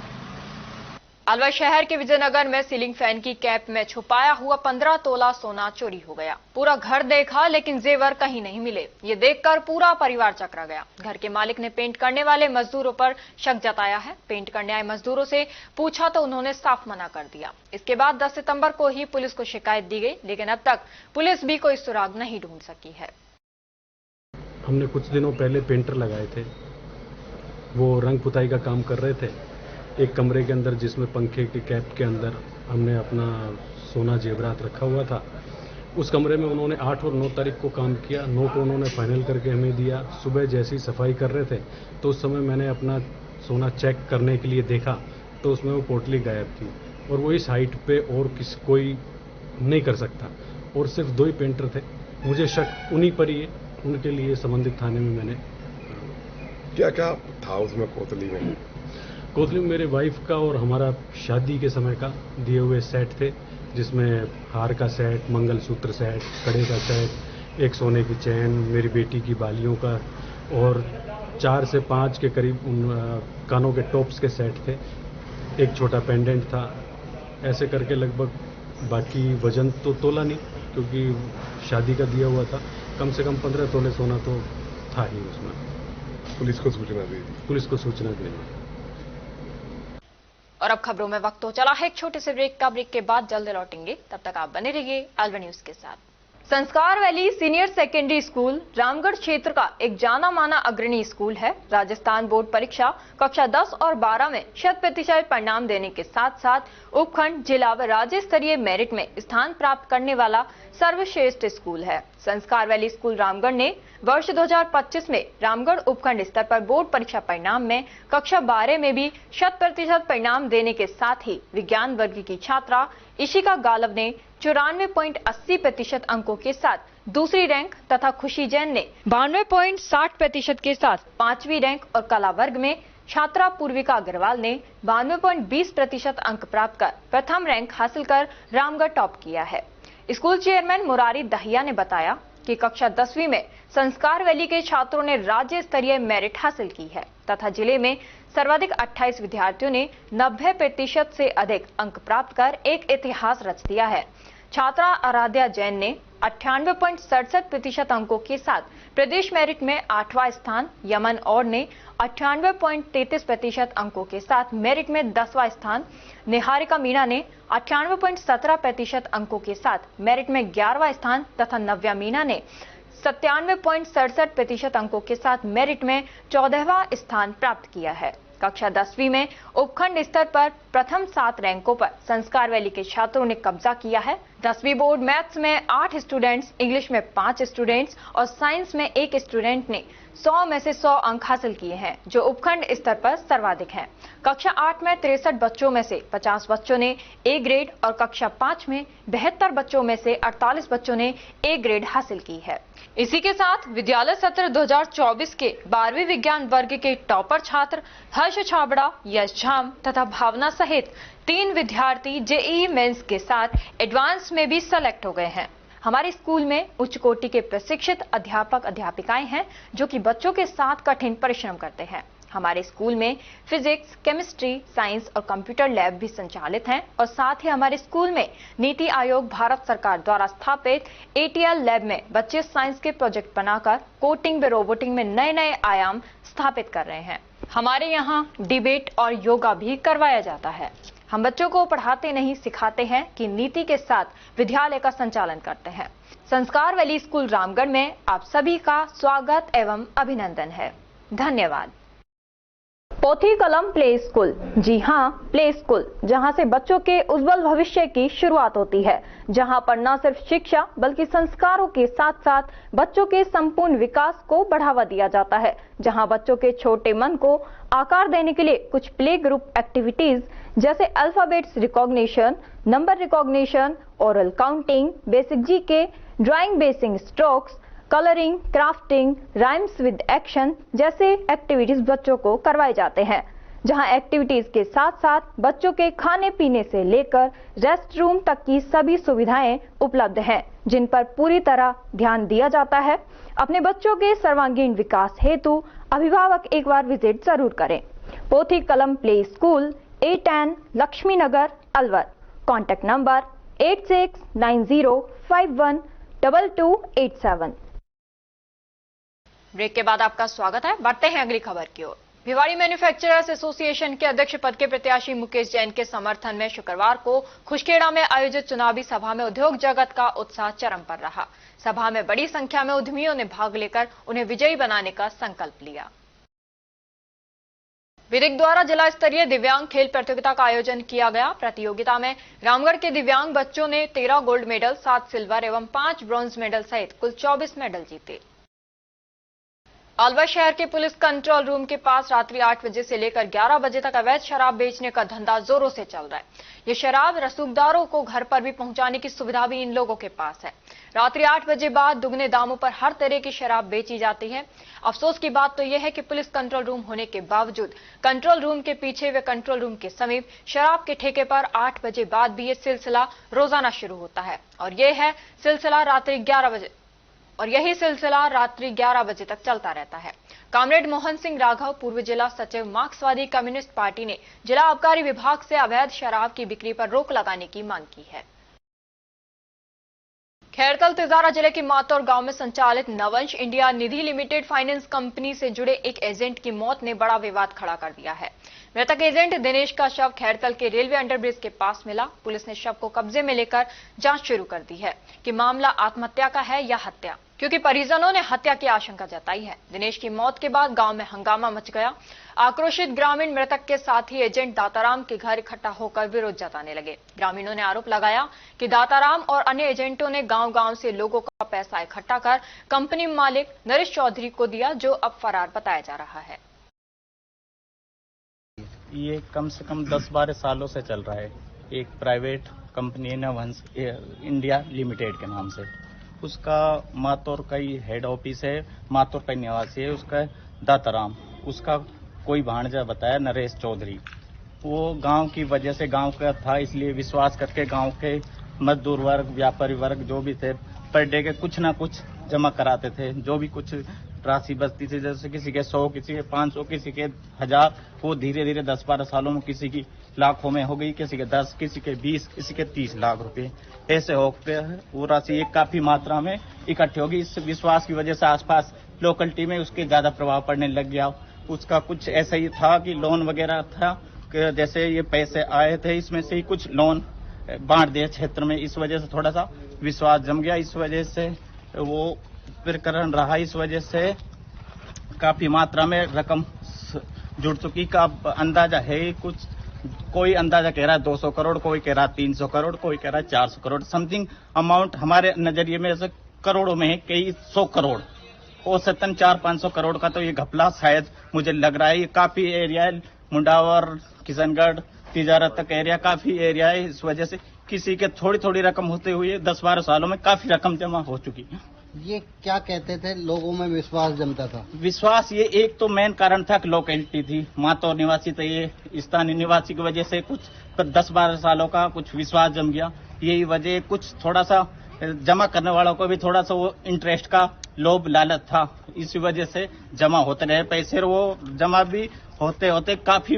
अलवर शहर के विजयनगर में सीलिंग फैन की कैप में छुपाया हुआ 15 तोला सोना चोरी हो गया। पूरा घर देखा लेकिन जेवर कहीं नहीं मिले। ये देखकर पूरा परिवार चकरा गया। घर के मालिक ने पेंट करने वाले मजदूरों पर शक जताया है। पेंट करने आए मजदूरों से पूछा तो उन्होंने साफ मना कर दिया। इसके बाद 10 सितंबर को ही पुलिस को शिकायत दी गई, लेकिन अब तक पुलिस भी कोई सुराग नहीं ढूंढ सकी है। हमने कुछ दिनों पहले पेंटर लगाए थे, वो रंग पुताई का काम कर रहे थे। एक कमरे के अंदर, जिसमें पंखे के कैप के अंदर हमने अपना सोना जेवरात रखा हुआ था, उस कमरे में उन्होंने 8 और 9 तारीख को काम किया। 9 को उन्होंने फाइनल करके हमें दिया। सुबह जैसी सफाई कर रहे थे तो उस समय मैंने अपना सोना चेक करने के लिए देखा तो उसमें वो पोटली गायब थी, और वो इस हाइट पे और कोई नहीं कर सकता, और सिर्फ 2 ही पेंटर थे। मुझे शक उन्हीं पर ही है, उनके लिए संबंधित थाने में मैंने क्या क्या था उसमें कोतली में? कोतली में मेरे वाइफ का और हमारा शादी के समय का दिए हुए सेट थे, जिसमें हार का सेट, मंगलसूत्र सेट, कड़े का सेट, एक सोने की चैन, मेरी बेटी की बालियों का और 4 से 5 के करीब उन कानों के टॉप्स के सेट थे। एक छोटा पेंडेंट था। ऐसे करके लगभग, बाकी वजन तो तोला नहीं क्योंकि शादी का दिया हुआ था, कम से कम 15 तोले सोना तो था ही उसमें। पुलिस को सूचना दी? पुलिस को सूचना दी। और अब खबरों में वक्त हो चला है एक छोटे से ब्रेक का। ब्रेक के बाद जल्द लौटेंगे, तब तक आप बने रहिए अलवर न्यूज के साथ। संस्कार valley senior secondary school Ramgarh क्षेत्र का एक जाना माना अग्रणी स्कूल है। राजस्थान बोर्ड परीक्षा कक्षा 10 और 12 में 100% परिणाम देने के साथ साथ उपखंड, जिला व राज्य स्तरीय मेरिट में स्थान प्राप्त करने वाला सर्वश्रेष्ठ स्कूल है। संस्कार वैली स्कूल रामगढ़ ने वर्ष 2025 में रामगढ़ उपखंड स्तर पर बोर्ड परीक्षा परिणाम में कक्षा 12 में भी 100% परिणाम देने के साथ ही विज्ञान वर्ग की छात्रा इशिका गालव ने 94.80% अंकों के साथ दूसरी रैंक तथा खुशी जैन ने 92.60% के साथ 5वीं रैंक और कला वर्ग में छात्रा पूर्विका अग्रवाल ने 92.20% अंक प्राप्त कर प्रथम रैंक हासिल कर रामगढ़ टॉप किया है। स्कूल चेयरमैन मुरारी दहिया ने बताया कि कक्षा 10वीं में संस्कार वैली के छात्रों ने राज्य स्तरीय मेरिट हासिल की है तथा जिले में सर्वाधिक 28 विद्यार्थियों ने 90% से अधिक अंक प्राप्त कर एक इतिहास रच दिया है। छात्रा आराध्या जैन ने 98.67% अंकों के साथ प्रदेश मेरिट में 8वां स्थान, यमन और ने 98.33% अंकों के साथ मेरिट में 10वां स्थान, निहारिका मीणा ने 98.17% अंकों के साथ मेरिट में 11वां स्थान तथा नव्या मीणा ने 97.67% अंकों के साथ मेरिट में 14वां स्थान प्राप्त किया है। कक्षा 10वीं में उपखंड स्तर पर प्रथम 7 रैंकों पर संस्कार वैली के छात्रों ने कब्जा किया है। 10वीं बोर्ड मैथ्स में 8 स्टूडेंट्स, इंग्लिश में 5 स्टूडेंट्स और साइंस में 1 स्टूडेंट ने 100 में से 100 अंक हासिल किए हैं, जो उपखंड स्तर पर सर्वाधिक हैं। कक्षा 8 में 63 बच्चों में से 50 बच्चों ने ए ग्रेड और कक्षा 5 में 72 बच्चों में से 48 बच्चों ने ए ग्रेड हासिल की है। इसी के साथ विद्यालय सत्र 2024 के 12वीं विज्ञान वर्ग के टॉपर छात्र हर्ष छाबड़ा, यश झाम तथा भावना सहित 3 विद्यार्थी जेईई मेंस के साथ एडवांस में भी सेलेक्ट हो गए हैं। हमारे स्कूल में उच्च कोटि के प्रशिक्षित अध्यापक अध्यापिकाएं हैं जो कि बच्चों के साथ कठिन परिश्रम करते हैं। हमारे स्कूल में फिजिक्स, केमिस्ट्री, साइंस और कंप्यूटर लैब भी संचालित हैं और साथ ही हमारे स्कूल में नीति आयोग भारत सरकार द्वारा स्थापित एटीएल लैब में बच्चे साइंस के प्रोजेक्ट बनाकर कोडिंग व रोबोटिंग में नए नए आयाम स्थापित कर रहे हैं। हमारे यहाँ डिबेट और योगा भी करवाया जाता है। हम बच्चों को पढ़ाते नहीं सिखाते हैं कि नीति के साथ विद्यालय का संचालन करते हैं। संस्कार वैली स्कूल रामगढ़ में आप सभी का स्वागत एवं अभिनंदन है। धन्यवाद। पोथी कलम प्ले स्कूल, जी हाँ, प्ले स्कूल, जहाँ से बच्चों के उज्जवल भविष्य की शुरुआत होती है, जहाँ पर न सिर्फ शिक्षा बल्कि संस्कारों के साथ साथ बच्चों के संपूर्ण विकास को बढ़ावा दिया जाता है, जहाँ बच्चों के छोटे मन को आकार देने के लिए कुछ प्ले ग्रुप एक्टिविटीज जैसे alphabets recognition, number recognition, oral counting, basic GK, drawing basic strokes, colouring, crafting, rhymes with action जैसे एक्टिविटीज बच्चों को करवाए जाते हैं, जहां एक्टिविटीज के साथ साथ बच्चों के खाने पीने से लेकर रेस्ट रूम तक की सभी सुविधाएं उपलब्ध हैं, जिन पर पूरी तरह ध्यान दिया जाता है। अपने बच्चों के सर्वांगीण विकास हेतु अभिभावक एक बार विजिट जरूर करें। Pothi Kalam play school, A10 Lakshmi Nagar, Alwar. Contact number 8690512287। Break के बाद आपका स्वागत है। बढ़ते हैं अगली खबर की ओर। भिवाड़ी मैन्युफैक्चरर्स एसोसिएशन के अध्यक्ष पद के प्रत्याशी मुकेश जैन के समर्थन में शुक्रवार को खुशखेड़ा में आयोजित चुनावी सभा में उद्योग जगत का उत्साह चरम पर रहा। सभा में बड़ी संख्या में उद्यमियों ने भाग लेकर उन्हें विजयी बनाने का संकल्प लिया। विदिक द्वारा जिला स्तरीय दिव्यांग खेल प्रतियोगिता का आयोजन किया गया। प्रतियोगिता में रामगढ़ के दिव्यांग बच्चों ने 13 गोल्ड मेडल, 7 सिल्वर एवं 5 ब्रॉन्ज मेडल सहित कुल 24 मेडल जीते। अलवर शहर के पुलिस कंट्रोल रूम के पास रात्रि 8 बजे से लेकर 11 बजे तक अवैध शराब बेचने का धंधा जोरों से चल रहा है। ये शराब रसूखदारों को घर पर भी पहुंचाने की सुविधा भी इन लोगों के पास है। रात्रि 8 बजे बाद दुगने दामों पर हर तरह की शराब बेची जाती है। अफसोस की बात तो यह है कि पुलिस कंट्रोल रूम होने के बावजूद कंट्रोल रूम के पीछे व कंट्रोल रूम के समीप शराब के ठेके पर 8 बजे बाद भी ये सिलसिला रोजाना शुरू होता है और यही सिलसिला रात्रि 11 बजे तक चलता रहता है। कॉमरेड मोहन सिंह राघव, पूर्व जिला सचिव मार्क्सवादी कम्युनिस्ट पार्टी ने जिला आबकारी विभाग से अवैध शराब की बिक्री पर रोक लगाने की मांग की है। खैरतल तिजारा जिले के मातौर गांव में संचालित नवंश इंडिया निधि लिमिटेड फाइनेंस कंपनी से जुड़े एक एजेंट की मौत ने बड़ा विवाद खड़ा कर दिया है। मृतक एजेंट दिनेश का शव खैरतल के रेलवे अंडरब्रिज के पास मिला। पुलिस ने शव को कब्जे में लेकर जांच शुरू कर दी है कि मामला आत्महत्या का है या हत्या, क्योंकि परिजनों ने हत्या की आशंका जताई है। दिनेश की मौत के बाद गांव में हंगामा मच गया। आक्रोशित ग्रामीण मृतक के साथ ही एजेंट दाताराम के घर इकट्ठा होकर विरोध जताने लगे। ग्रामीणों ने आरोप लगाया कि दाताराम और अन्य एजेंटों ने गांव-गांव से लोगों का पैसा इकट्ठा कर कंपनी मालिक नरेश चौधरी को दिया, जो अब फरार बताया जा रहा है। ये कम से कम 10-12 सालों से चल रहा है। एक प्राइवेट कंपनी है नवंश इंडिया लिमिटेड के नाम से। उसका मातौर का ही हेड ऑफिस है, मातौर का निवासी है उसका दाताराम। उसका कोई भांजा बताया नरेश चौधरी। वो गांव की वजह से गांव का था, इसलिए विश्वास करके गांव के मजदूर वर्ग, व्यापारी वर्ग जो भी थे पर डे के कुछ ना कुछ जमा कराते थे। जो भी कुछ राशि बचती थी, जैसे किसी के 100, किसी के 500, किसी के 1000, वो धीरे धीरे 10-12 सालों में किसी की लाखों में हो गई, किसी के 10, किसी के 20, किसी के 30 लाख रुपए ऐसे होते हैं। वो राशि एक काफी मात्रा में इकट्ठी होगी। इस विश्वास की वजह से आसपास लोकलिटी में उसके ज्यादा प्रभाव पड़ने लग गया। उसका कुछ ऐसा ही था कि लोन वगैरह था कि जैसे ये पैसे आए थे इसमें से ही कुछ लोन बांट दिए क्षेत्र में। इस वजह से थोड़ा सा विश्वास जम गया। इस वजह से वो प्रकरण रहा। इस वजह से काफी मात्रा में रकम जुड़ चुकी का अंदाजा है। कुछ कोई अंदाजा कह रहा है 200 करोड़, कोई कह रहा है 300 करोड़, कोई कह रहा है 400 करोड़। समथिंग अमाउंट हमारे नजरिए में ऐसे करोड़ों में है, कई 100 करोड़। औसतन 400-500 करोड़ का तो ये घपला शायद मुझे लग रहा है। ये काफी एरिया है, मुंडावर, किशनगढ़, तिजारत तक एरिया काफी एरिया है। इस वजह से किसी के थोड़ी थोड़ी रकम होते हुए 10-12 सालों में काफी रकम जमा हो चुकी है। ये क्या कहते थे, लोगों में विश्वास जमता था? विश्वास ये एक तो मेन कारण था कि लोकेलिटी थी, मातौर निवासी थे, ये स्थानीय निवासी की वजह से कुछ 10-12 सालों का कुछ विश्वास जम गया। यही वजह, कुछ थोड़ा सा जमा करने वालों को भी थोड़ा सा वो इंटरेस्ट का लोभ लालच था। इसी वजह से जमा होते रहे पैसे। वो जमा भी होते होते काफी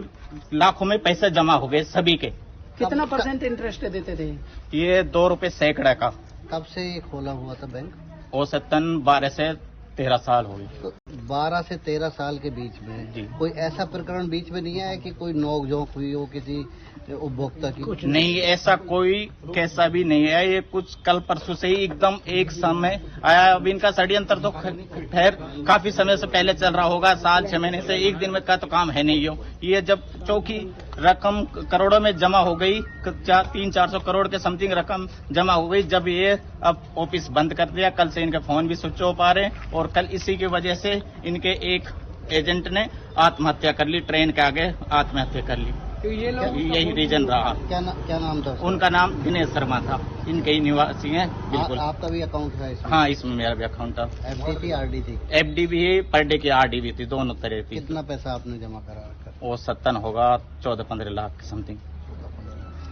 लाखों में पैसे जमा हो गए सभी के। कितना % इंटरेस्ट देते थे? ये 2 रुपए सैकड़ा का। कब से ये खोला हुआ था बैंक? औसतन 12 से 13 साल हो गई। तो 12 से 13 साल के बीच में जी कोई ऐसा प्रकरण बीच में नहीं आया कि कोई नोक-झोंक हुई हो किसी उपभोक्ता की? कुछ नहीं, ऐसा कोई कैसा भी नहीं है। ये कुछ कल परसों से ही एकदम एक समय आया। अब इनका षड्यंत्र तो खैर काफी समय से पहले चल रहा होगा, 6 महीने से। एक दिन में का तो काम है नहीं। ये जब चौकी रकम करोड़ों में जमा हो गई, 300-400 करोड़ के समथिंग रकम जमा हो गई, जब ये अब ऑफिस बंद कर दिया। कल से इनके फोन भी स्विच ऑफ आ रहे हैं और कल इसी की वजह से इनके एक एजेंट ने आत्महत्या कर ली, ट्रेन के आगे आत्महत्या कर ली। तो ये लोग यही रीजन रहा। क्या नाम था? उनका नाम दिनेश शर्मा था, इनके ही निवासी हैं। बिल्कुल। आपका भी अकाउंट था इसमें? हाँ, इसमें मेरा भी अकाउंट था। एफडी थी, आरडी थी? एफडी भी है, पर डे की आरडी भी थी, दोनों तरह थी। कितना पैसा आपने जमा करा रखा? वो 70 होगा, 14-15 लाख समथिंग।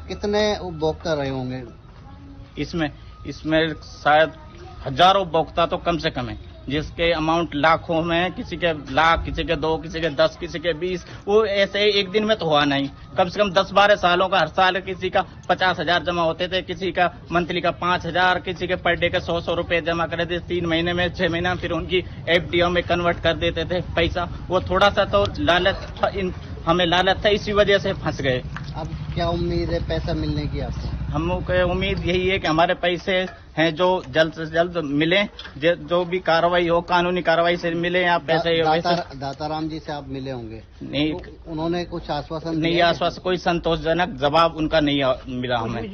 कितने उपभोक्ता रहे होंगे इसमें शायद हजारों उपभोक्ता तो कम से कम है, जिसके अमाउंट लाखों में, किसी के लाख, किसी के 2, किसी के 10, किसी के 20। वो ऐसे एक दिन में तो हुआ नहीं। कम से कम 10-12 सालों का हर साल किसी का 50,000 जमा होते थे, किसी का मंथली का 5,000, किसी के पर डे के 100 रुपए जमा कर देते 3 महीने में, 6 महीने में, फिर उनकी एफडीओ में कन्वर्ट कर देते थे पैसा। वो थोड़ा सा तो लालच, हमें लालच था, इसी वजह से फंस गए। अब क्या उम्मीद है पैसा मिलने की आपको? हम उम्मीद यही है कि हमारे पैसे हैं जो जल्द से जल्द मिले, जो भी कार्रवाई हो कानूनी कार्रवाई से मिले। आप पैसे दाताराम जी से आप मिले होंगे? नहीं, उन्होंने कुछ आश्वासन नहीं, आश्वासन कोई संतोषजनक जवाब उनका नहीं मिला हमें।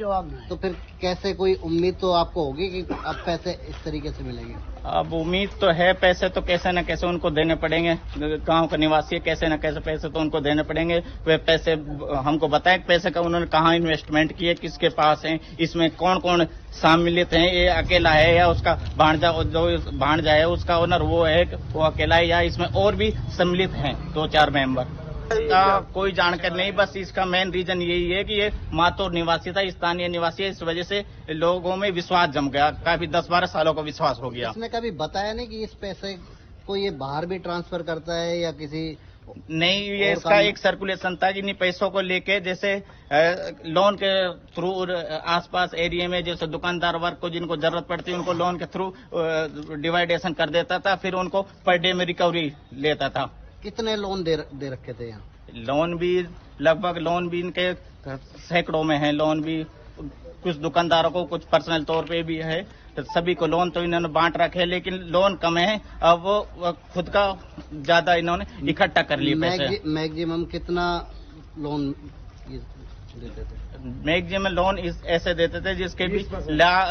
तो फिर कैसे कोई उम्मीद तो आपको होगी कि अब पैसे इस तरीके से मिलेंगे? अब उम्मीद तो है, पैसे तो कैसे न कैसे उनको देने पड़ेंगे। गांव का निवासी है, कैसे न कैसे पैसे तो उनको देने पड़ेंगे। वे पैसे हमको बताएं पैसे का उन्होंने कहाँ इन्वेस्टमेंट किए, किसके पास है, इसमें कौन कौन सम्मिलित है, ये अकेला है या उसका भांजा, जो भांजा है उसका ओनर वो है, वो अकेला है या इसमें और भी सम्मिलित हैं 2-4 मेंबर का कोई जानकारी नहीं। बस इसका मेन रीजन यही है कि ये मातोर निवासी था, स्थानीय निवासी है, इस वजह से लोगों में विश्वास जम गया, काफी 10-12 सालों का विश्वास हो गया। इसने कभी बताया नहीं कि इस पैसे को ये बाहर भी ट्रांसफर करता है या किसी? नहीं, ये इसका एक सर्कुलेशन था कि इन पैसों को लेके जैसे लोन के थ्रू आसपास एरिया में जैसे दुकानदार वर्ग को जिनको जरूरत पड़ती है उनको लोन के थ्रू डिवाइडेशन कर देता था, फिर उनको पर डे में रिकवरी लेता था। कितने लोन दे रखे थे यहाँ? लोन भी लगभग इनके सैकड़ों में है। लोन भी कुछ दुकानदारों को, कुछ पर्सनल तौर पे भी है, तो सभी को लोन तो इन्होंने बांट रखे, लेकिन लोन कम है। अब वो खुद का ज्यादा इन्होंने इकट्ठा कर लिए पैसे। मैक्सिमम कितना लोन देते थे? मैक्सिमम लोन ऐसे देते थे जिसके भी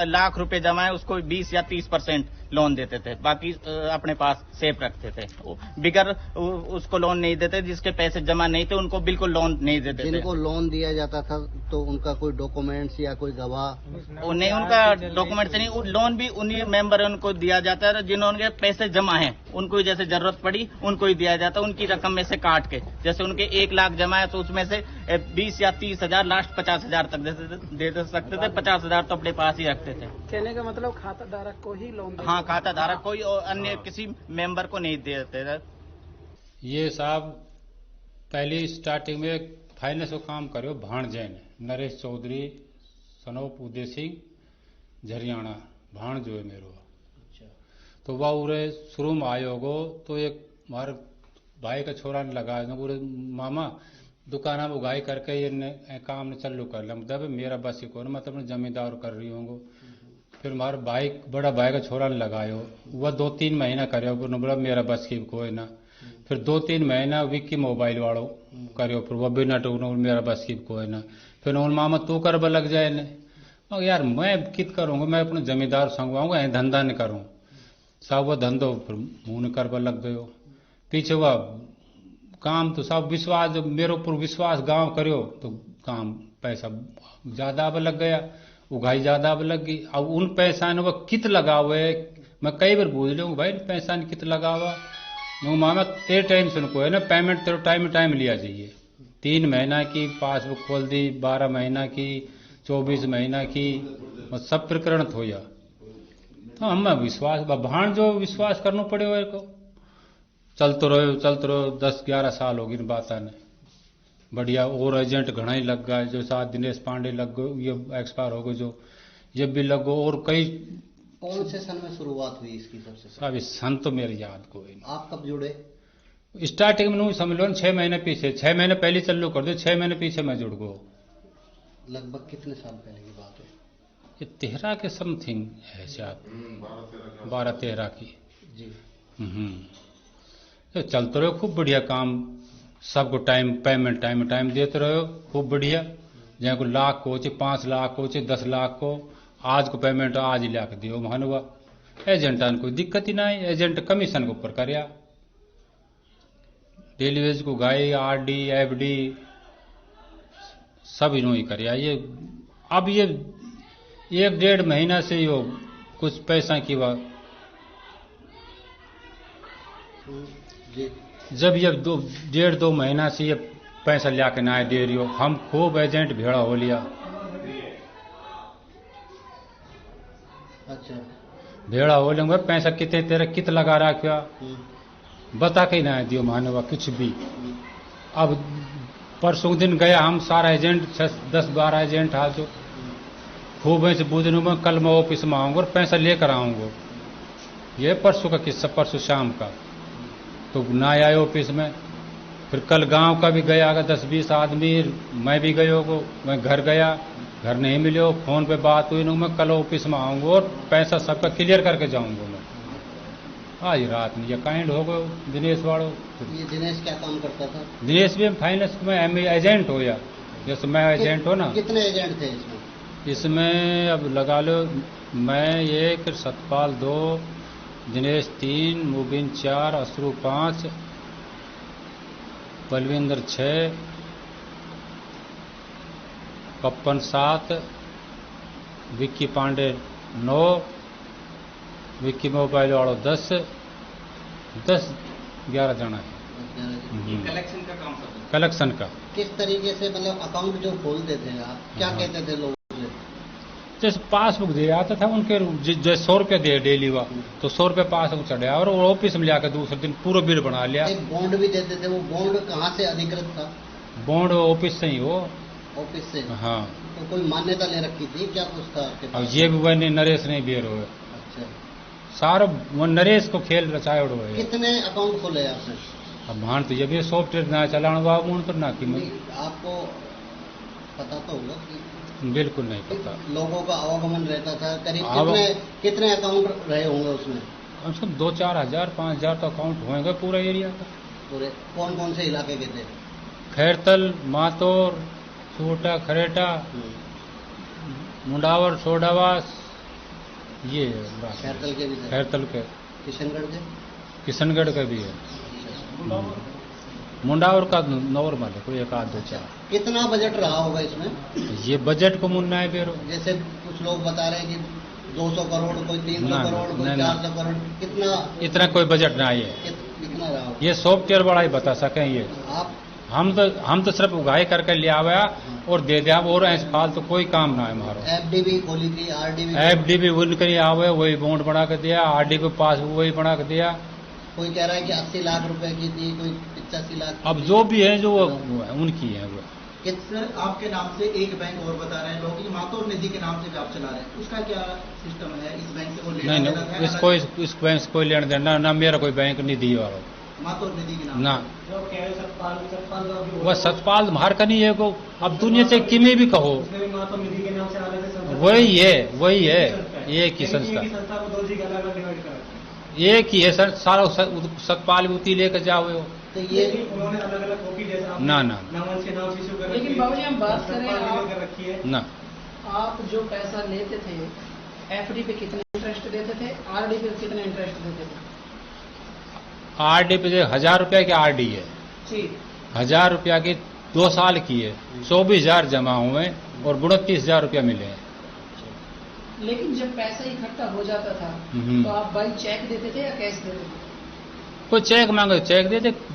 लाख रुपए जमा है उसको 20 या 30% लोन देते थे, बाकी अपने पास सेफ रखते थे। बिगर उसको लोन नहीं देते, जिसके पैसे जमा नहीं थे उनको बिल्कुल लोन नहीं देते थे। जिनको लोन दिया जाता था तो उनका कोई डॉक्यूमेंट्स या कोई गवाह? नहीं, उनका डॉक्यूमेंट्स नहीं, लोन भी उन्हीं मेंबर उनको दिया जाता है जिन्होंने पैसे जमा है, उनको जैसे जरूरत पड़ी उनको ही दिया जाता है, उनकी रकम में से काट के। जैसे उनके 1 लाख जमा है तो उसमें से 20 या 30 हजार, लास्ट 50,000 तक दे सकते थे। 50,000 तो अपने पास ही रखते थे। कहने का मतलब खाता धारक को ही लोन? हाँ, खाता धारक कोई और अन्य किसी मेंबर को नहीं देते थे। ये साहब पहली स्टार्टिंग में फाइनेंस को काम करो भाणजे ने, नरेश चौधरी सनोप उदय सिंह झरियाणा भाण जो है मेरो। तो वह उरे शुरू में आयो गो तो एक हमारे भाई का छोरा ने लगा पूरे मामा दुकाना में उगाई करके ये काम ने चालू कर लिया। मतलब मेरा बस ही को मैं तो अपने जमींदार कर रही हूँ। फिर हमारे भाई, बड़ा भाई का छोरा ने लगायो, वह 2-3 महीना करे, बोला मेरा बस की कोई ना। फिर 2-3 महीना विक्की मोबाइल वालों करो, फिर वह भी ना टूकना मेरा बस की कोई ना। फिर उन मामा तू कर लग जाए ने, मगर यार मैं कित करूँगा, मैं अपने जमींदार संगवाऊंगा, धंधा नहीं करूँ साहब। वह धंधो फिर मुँह कर लग गयो। पीछे वह काम तो सब विश्वास, मेरे ऊपर विश्वास गांव करो तो काम पैसा ज्यादा अब लग गया, उगाई ज्यादा अब लग गई। अब उन पैसा ने वह कित लगा हुए, मैं कई बार पूछ लूँ भाई पैसा ने कित लगा हुआ। मामा तेरे टेंशन को है ना, पेमेंट तेरे टाइम लिया चाहिए। 3 महीना की पासबुक खोल दी, 12 महीना की, 24 महीना की, सब प्रकरण होया। तो हम विश्वास भाण जो विश्वास करना पड़े हुए को चलते रहो 10-11 साल होगी बात आने बढ़िया। और एजेंट घना ही लग गए, जो साथ दिनेश पांडे लग गए, ये एक्सपायर हो गए, जो ये भी लग गए। और कई कौन से सन में शुरुआत हुई इसकी? सबसे साहब सन तो मेरी याद को है। आप कब जुड़े? स्टार्टिंग में समझ लो 6 महीने पीछे, 6 महीने पहले चालू कर दो, 6 महीने पीछे मैं जुड़ गो। लगभग कितने साल पहले की बात है? ये 13 के समथिंग है शायद, 12-13 की जी। तो चलते रहो खूब बढ़िया काम, सबको पेमेंट टाइम देते रहो खूब बढ़िया। जहाँ को लाख को 5 लाख को 10 लाख को आज को पेमेंट आज ही ला के दियो महान हुआ। एजेंटा कोई दिक्कत ही ना है, एजेंट कमीशन के ऊपर कर डेली वेज को गाय RD FD सब इन्हों ही कर। ये अब ये 1-1.5 महीना से यो कुछ पैसा की बात, जब ये 1.5-2 महीना से ये पैसा लिया के ना दे रही हो, हम खूब एजेंट भेड़ा हो लिया। अच्छा, भेड़ा हो लिया, पैसा कितने तेरे कित लगा रखा बता के ना दियो मानवा कुछ भी। अब परसों दिन गया हम सारा एजेंट 10-12 एजेंट हाल जो खूब ऐसे बुझनू में कल मैं ऑफिस में आऊंगा और पैसा लेकर आऊंगा। ये परसों का किस्सा, परसों शाम का तो ना आए ऑफिस में। फिर कल गांव का भी गया 10-20 आदमी, मैं भी गयो को, मैं घर गया घर नहीं मिले, फोन पे बात हुई, मैं कल ऑफिस में आऊंगा और पैसा सबका क्लियर करके जाऊंगा मैं। आज रात में ये काइंड हो गए दिनेश वालों। ये दिनेश क्या काम करता था? दिनेश भी फाइनेंस में एजेंट हो, या जैसे मैं एजेंट हो ना। कितने एजेंट थे इसमें? इसमें अब लगा लो, मैं 1, सतपाल 2, दिनेश 3, मुबिन 4, अशरू 5, बलविंदर 6, पप्पन 7, विक्की पांडे 9, विक्की मोबाइल वालों 10-11 जना है। कलेक्शन का काम करते हैं। कलेक्शन का किस तरीके से, मतलब अकाउंट जो खोलते थे आप, क्या कहते थे लोगों से? जैसे पासबुक दे आता था उनके, जैसे 100 रुपये दे डेली हुआ तो 100 रुपये पासबुक चढ़ा और वो ऑफिस में जाकर दूसरे दिन पूरा बिल बना लिया। एक बॉन्ड भी देते थे, वो बॉन्ड कहाँ से अधिकृत था? बॉन्ड ऑफिस से ही हो। ऑफिस से? हाँ। तो कोई मान्यता ले रखी थी क्या कुछ था आपके पास? अब ये भी वही नरेश नहीं बेर हो। अच्छा, सारा वो नरेश को खेल रचाए उड़ो है। कितने अकाउंट खोले आपने? अब भान तो ये भी सॉफ्टवेयर ना चलाने वाला तो ना कि आपको पता तो होगा कि? बिल्कुल नहीं पता। लोगों का आवागमन रहता था करीब कितने अकाउंट रहे होंगे उसमें? कम से कम 2-4 हजार 5 हजार तो अकाउंट होंगे पूरा एरिया का। पूरे कौन कौन से इलाके के थे? खैरतल, मातौर, छोटा, खरेटा, मुंडावर, सोडावास, ये खैरतल के भी थे? खैरतल के। किशनगढ़ के? किशनगढ़ का भी है। मुंडावर का नॉर्मल है, कोई 1-2-4। कितना बजट रहा होगा इसमें? ये बजट को मुन्ना है बेरो। जैसे कुछ लोग बता रहे हैं कि 200 करोड़, कोई 300 करोड़, कोई 400 करोड़, कितना? इतना कोई बजट ना है। कितना रहा? ये सॉफ्टवेयर बड़ा ही बता सकें ये। आप हम तो सिर्फ उगाई करके ले आया और दे दिया, और ऐसे फालतू कोई काम ना है हमारा। एफडी खोली थी, आरडी? एफडी भी उनके आवे, वही बॉन्ड बना के दिया, आरडी को पास वही बना के दिया। कोई कह रहा है कि 80 लाख रुपए की थी, कोई 85 लाख। अब जो भी है जो उनकी है वो। सर आपके नाम से एक बैंक और बता रहे हैं लोग कि मातौर निधि के नाम से भी आप चला रहे हैं, उसका क्या सिस्टम है? इस बैंक से वो नहीं, इसको इस बैंक से कोई लेना देना ना, मेरा कोई बैंक निधि वाला मातौर निधि के नाम ना। वह सतपाल मार का नहीं है को, अब दुनिया से किमी भी कहो वही है एक ही संस्था, एक ही है सर। सारा सतपाल उती लेकर जाओ। तो ये उन्होंने अलग अलग कॉपी जैसा ना लेकिन बाबूजी हम बात करें ना, आप जो पैसा लेते थे एफडी पे कितने इंटरेस्ट देते थे, आरडी पे कितने इंटरेस्ट देते थे? आरडी पे 1000 रुपया की आरडी है, 1000 रुपया की 2 साल की है, 24,000 जमा हुए और 29,000 रुपया मिले हैं। लेकिन जब पैसा इकट्ठा हो जाता था तो आप बाई चेक देते थे या कैश देते थे? कोई चेक मांगे चेक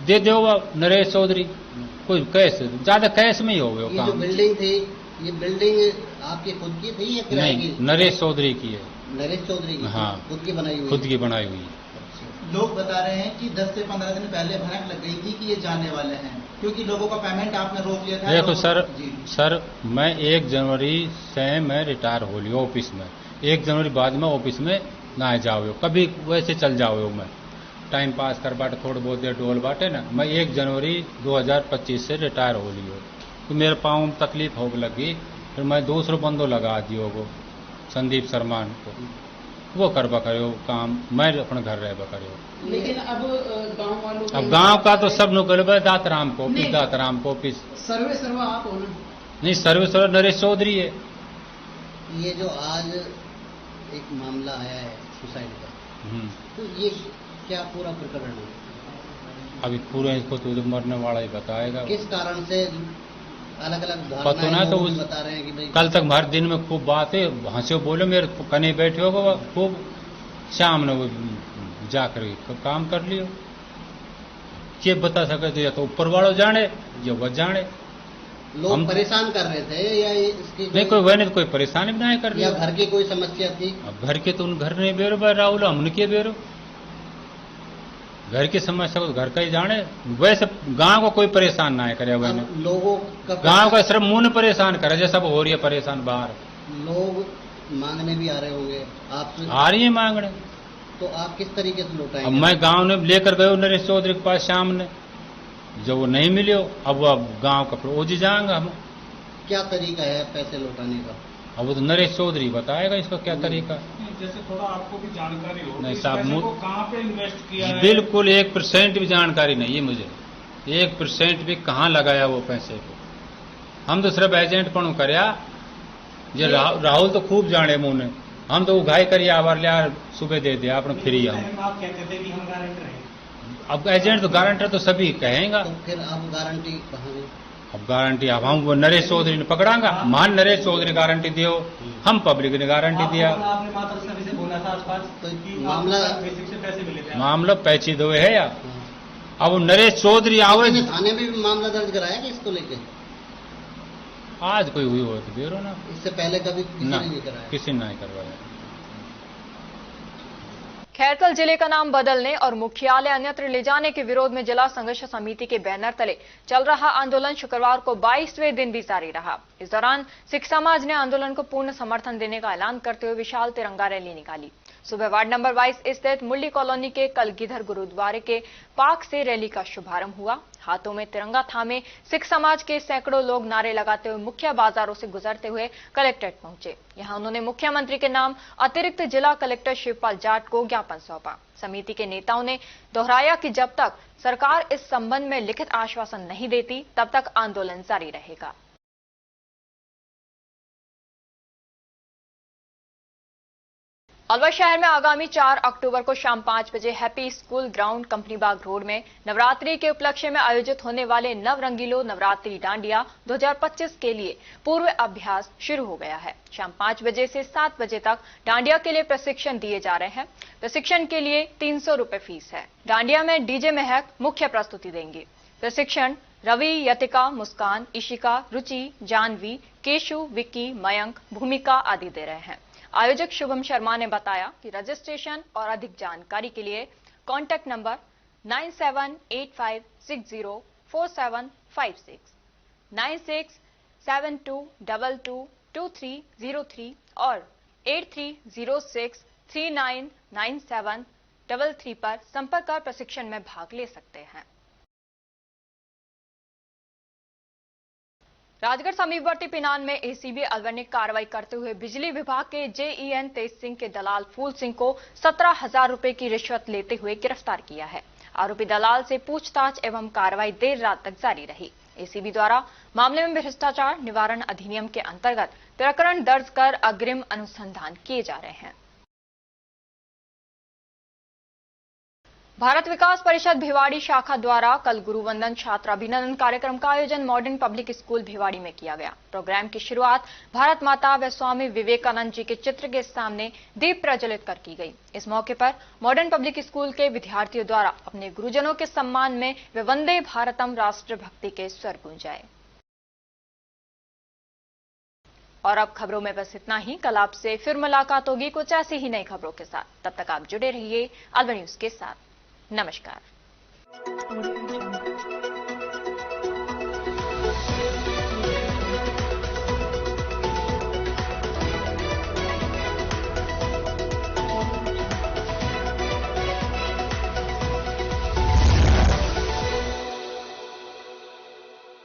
दे दो नरेश चौधरी, कोई कैश, ज्यादा कैश में ही हो गए काम। जो बिल्डिंग थी, ये बिल्डिंग आपकी खुद की थी या किराए की? नरेश चौधरी की है। नरेश चौधरी की? हाँ, खुद की बनाई हुई? खुद की बनाई हुई। लोग बता रहे हैं कि 10 से 15 दिन पहले भनक लग गई थी कि ये जाने वाले हैं, क्योंकि लोगों का पेमेंट आपने रोक लिया था। देखो सर मैं 1 जनवरी से मैं रिटायर हो लिया ऑफिस में। 1 जनवरी बाद में ऑफिस में ना जाओ, कभी वैसे चल जाओ, मैं टाइम पास कर बाटे थोड़ा बहुत देर डोल बाटे ना। मैं 1 जनवरी 2025 से रिटायर हो लियो, तो मेरे पाँव में तकलीफ हो लगी, फिर मैं दूसरों बंदो लगा दियो को, संदीप शर्मा को, वो करवा करो काम, मैं अपने घर रह करो। लेकिन अब गांव वालों, अब गांव का तो सब नु कर दातराम को ऑफिस, दातराम को ऑफिस। सर्वे आप हो ना? नहीं, सर्वे नरेश चौधरी है। ये जो आज एक मामला आया है सुसाइड का, तो ये क्या पूरा प्रकरण है? अभी पूरा इसको तो मरने वाला ही बताएगा। किस कारण से अलग अलग पता ना, तो उस बता रहे हैं कि भाई कल तक हर दिन में खूब बातें हंसे बोले, मेरे कने बैठे होगा खूब, शाम ने वो जाकर काम कर लियो। ये बता सके तो या तो ऊपर वालों जाने या वह जाने। लोग हम परेशान कर रहे थे या इसकी नहीं, कोई वह नहीं, कोई परेशानी नहीं कर रही, या घर की कोई समस्या थी? अब घर के तो उन घर नहीं बेरो भाई राहुल, हमने के बेरो घर की समस्या को घर का ही जाने। वैसे गांव को कोई परेशान ना करे, वह लोगों का गांव का सिर्फ मुंह परेशान करे, जैसा सब हो रही है परेशान बाहर। लोग मांगने भी आ रहे होंगे आपसे? आ रही है मांगने, तो आप किस तरीके से लौटाएंगे? अब मैं गांव में लेकर गयो नरेश चौधरी के पास शाम ने, जब वो नहीं मिले, अब वो गांव का ओझी जाएंगे हम। क्या तरीका है पैसे लौटाने का? अब वो तो नरेश चौधरी बताएगा इसका क्या तरीका। जैसे थोड़ा आपको भी जानकारी हो नहीं इस साहब, पैसे को कहाँ पे इन्वेस्ट किया है? बिल्कुल 1% भी जानकारी नहीं है मुझे, 1% भी कहाँ लगाया वो पैसे को। हम तो सिर्फ एजेंट पण करया, जे राहुल तो खूब जाने मुने, हम तो उगाई करिए आवर लिया सुबह दे दिया आपने फ्री। हम आप कहते थे कि हम गारंटर हैं, अब एजेंट तो गारंटर तो सभी कहेंगे। तो फिर अब गारंटी कहाँ है? अब गारंटी अब हम वो नरेश चौधरी ने पकड़ांगा, मान नरेश चौधरी गारंटी दियो, हम पब्लिक ने गारंटी दिया। आपने मात्र सभी से बोला था आसपास कि मामला बेसिक से पैसे मिले थे, मामला पैची दो है या अब नरेश चौधरी आओ। थाने में भी मामला दर्ज कराया कि इसको लेके? आज कोई हुई हो तो देरो ना, इससे पहले कभी किसी ने नहीं कराया? किसी ने नहीं करवाया। खैरकल जिले का नाम बदलने और मुख्यालय अन्यत्र ले जाने के विरोध में जिला संघर्ष समिति के बैनर तले चल रहा आंदोलन शुक्रवार को 22वें दिन भी जारी रहा। इस दौरान सिख समाज ने आंदोलन को पूर्ण समर्थन देने का ऐलान करते हुए विशाल तिरंगा रैली निकाली। सुबह वार्ड नंबर 22 स्थित मुरली कॉलोनी के कलगीधर गुरुद्वारे के पार्क से रैली का शुभारंभ हुआ। हाथों में तिरंगा थामे सिख समाज के सैकड़ों लोग नारे लगाते हुए मुख्य बाजारों से गुजरते हुए कलेक्ट्रेट पहुंचे। यहां उन्होंने मुख्यमंत्री के नाम अतिरिक्त जिला कलेक्टर शिवपाल जाट को ज्ञापन सौंपा। समिति के नेताओं ने दोहराया कि जब तक सरकार इस संबंध में लिखित आश्वासन नहीं देती तब तक आंदोलन जारी रहेगा। अलवर शहर में आगामी 4 अक्टूबर को शाम 5 बजे हैप्पी स्कूल ग्राउंड कंपनी बाग रोड में नवरात्रि के उपलक्ष्य में आयोजित होने वाले नव रंगीलो नवरात्रि डांडिया 2025 के लिए पूर्व अभ्यास शुरू हो गया है। शाम 5 बजे से 7 बजे तक डांडिया के लिए प्रशिक्षण दिए जा रहे हैं। प्रशिक्षण के लिए 300 रुपए फीस है। डांडिया में डीजे महक मुख्य प्रस्तुति देंगे। प्रशिक्षण रवि, यतिका, मुस्कान, इशिका, रुचि, जानवी, केशु, विक्की, मयंक, भूमिका आदि दे रहे हैं। आयोजक शुभम शर्मा ने बताया कि रजिस्ट्रेशन और अधिक जानकारी के लिए कॉन्टैक्ट नंबर 9785604756, 9672222303 और 8306399733 पर संपर्क कर प्रशिक्षण में भाग ले सकते हैं। राजगढ़ समीपवर्ती पिनान में एसीबी अलवर ने कार्रवाई करते हुए बिजली विभाग के जेईएन तेज सिंह के दलाल फूल सिंह को 17,000 रुपए की रिश्वत लेते हुए गिरफ्तार किया है। आरोपी दलाल से पूछताछ एवं कार्रवाई देर रात तक जारी रही। एसीबी द्वारा मामले में भ्रष्टाचार निवारण अधिनियम के अंतर्गत प्रकरण दर्ज कर अग्रिम अनुसंधान किए जा रहे हैं। भारत विकास परिषद भिवाड़ी शाखा द्वारा कल गुरुवंदन छात्र अभिनंदन कार्यक्रम का आयोजन मॉडर्न पब्लिक स्कूल भिवाड़ी में किया गया। प्रोग्राम की शुरुआत भारत माता व स्वामी विवेकानंद जी के चित्र के सामने दीप प्रज्वलित कर की गई। इस मौके पर मॉडर्न पब्लिक स्कूल के विद्यार्थियों द्वारा अपने गुरुजनों के सम्मान में वंदे भारतम राष्ट्रभक्ति के स्वर गूंजाए। और अब खबरों में बस इतना ही। कल आपसे फिर मुलाकात होगी कुछ ऐसी ही नई खबरों के साथ। तब तक आप जुड़े रहिए अलवर न्यूज के साथ। नमस्कार।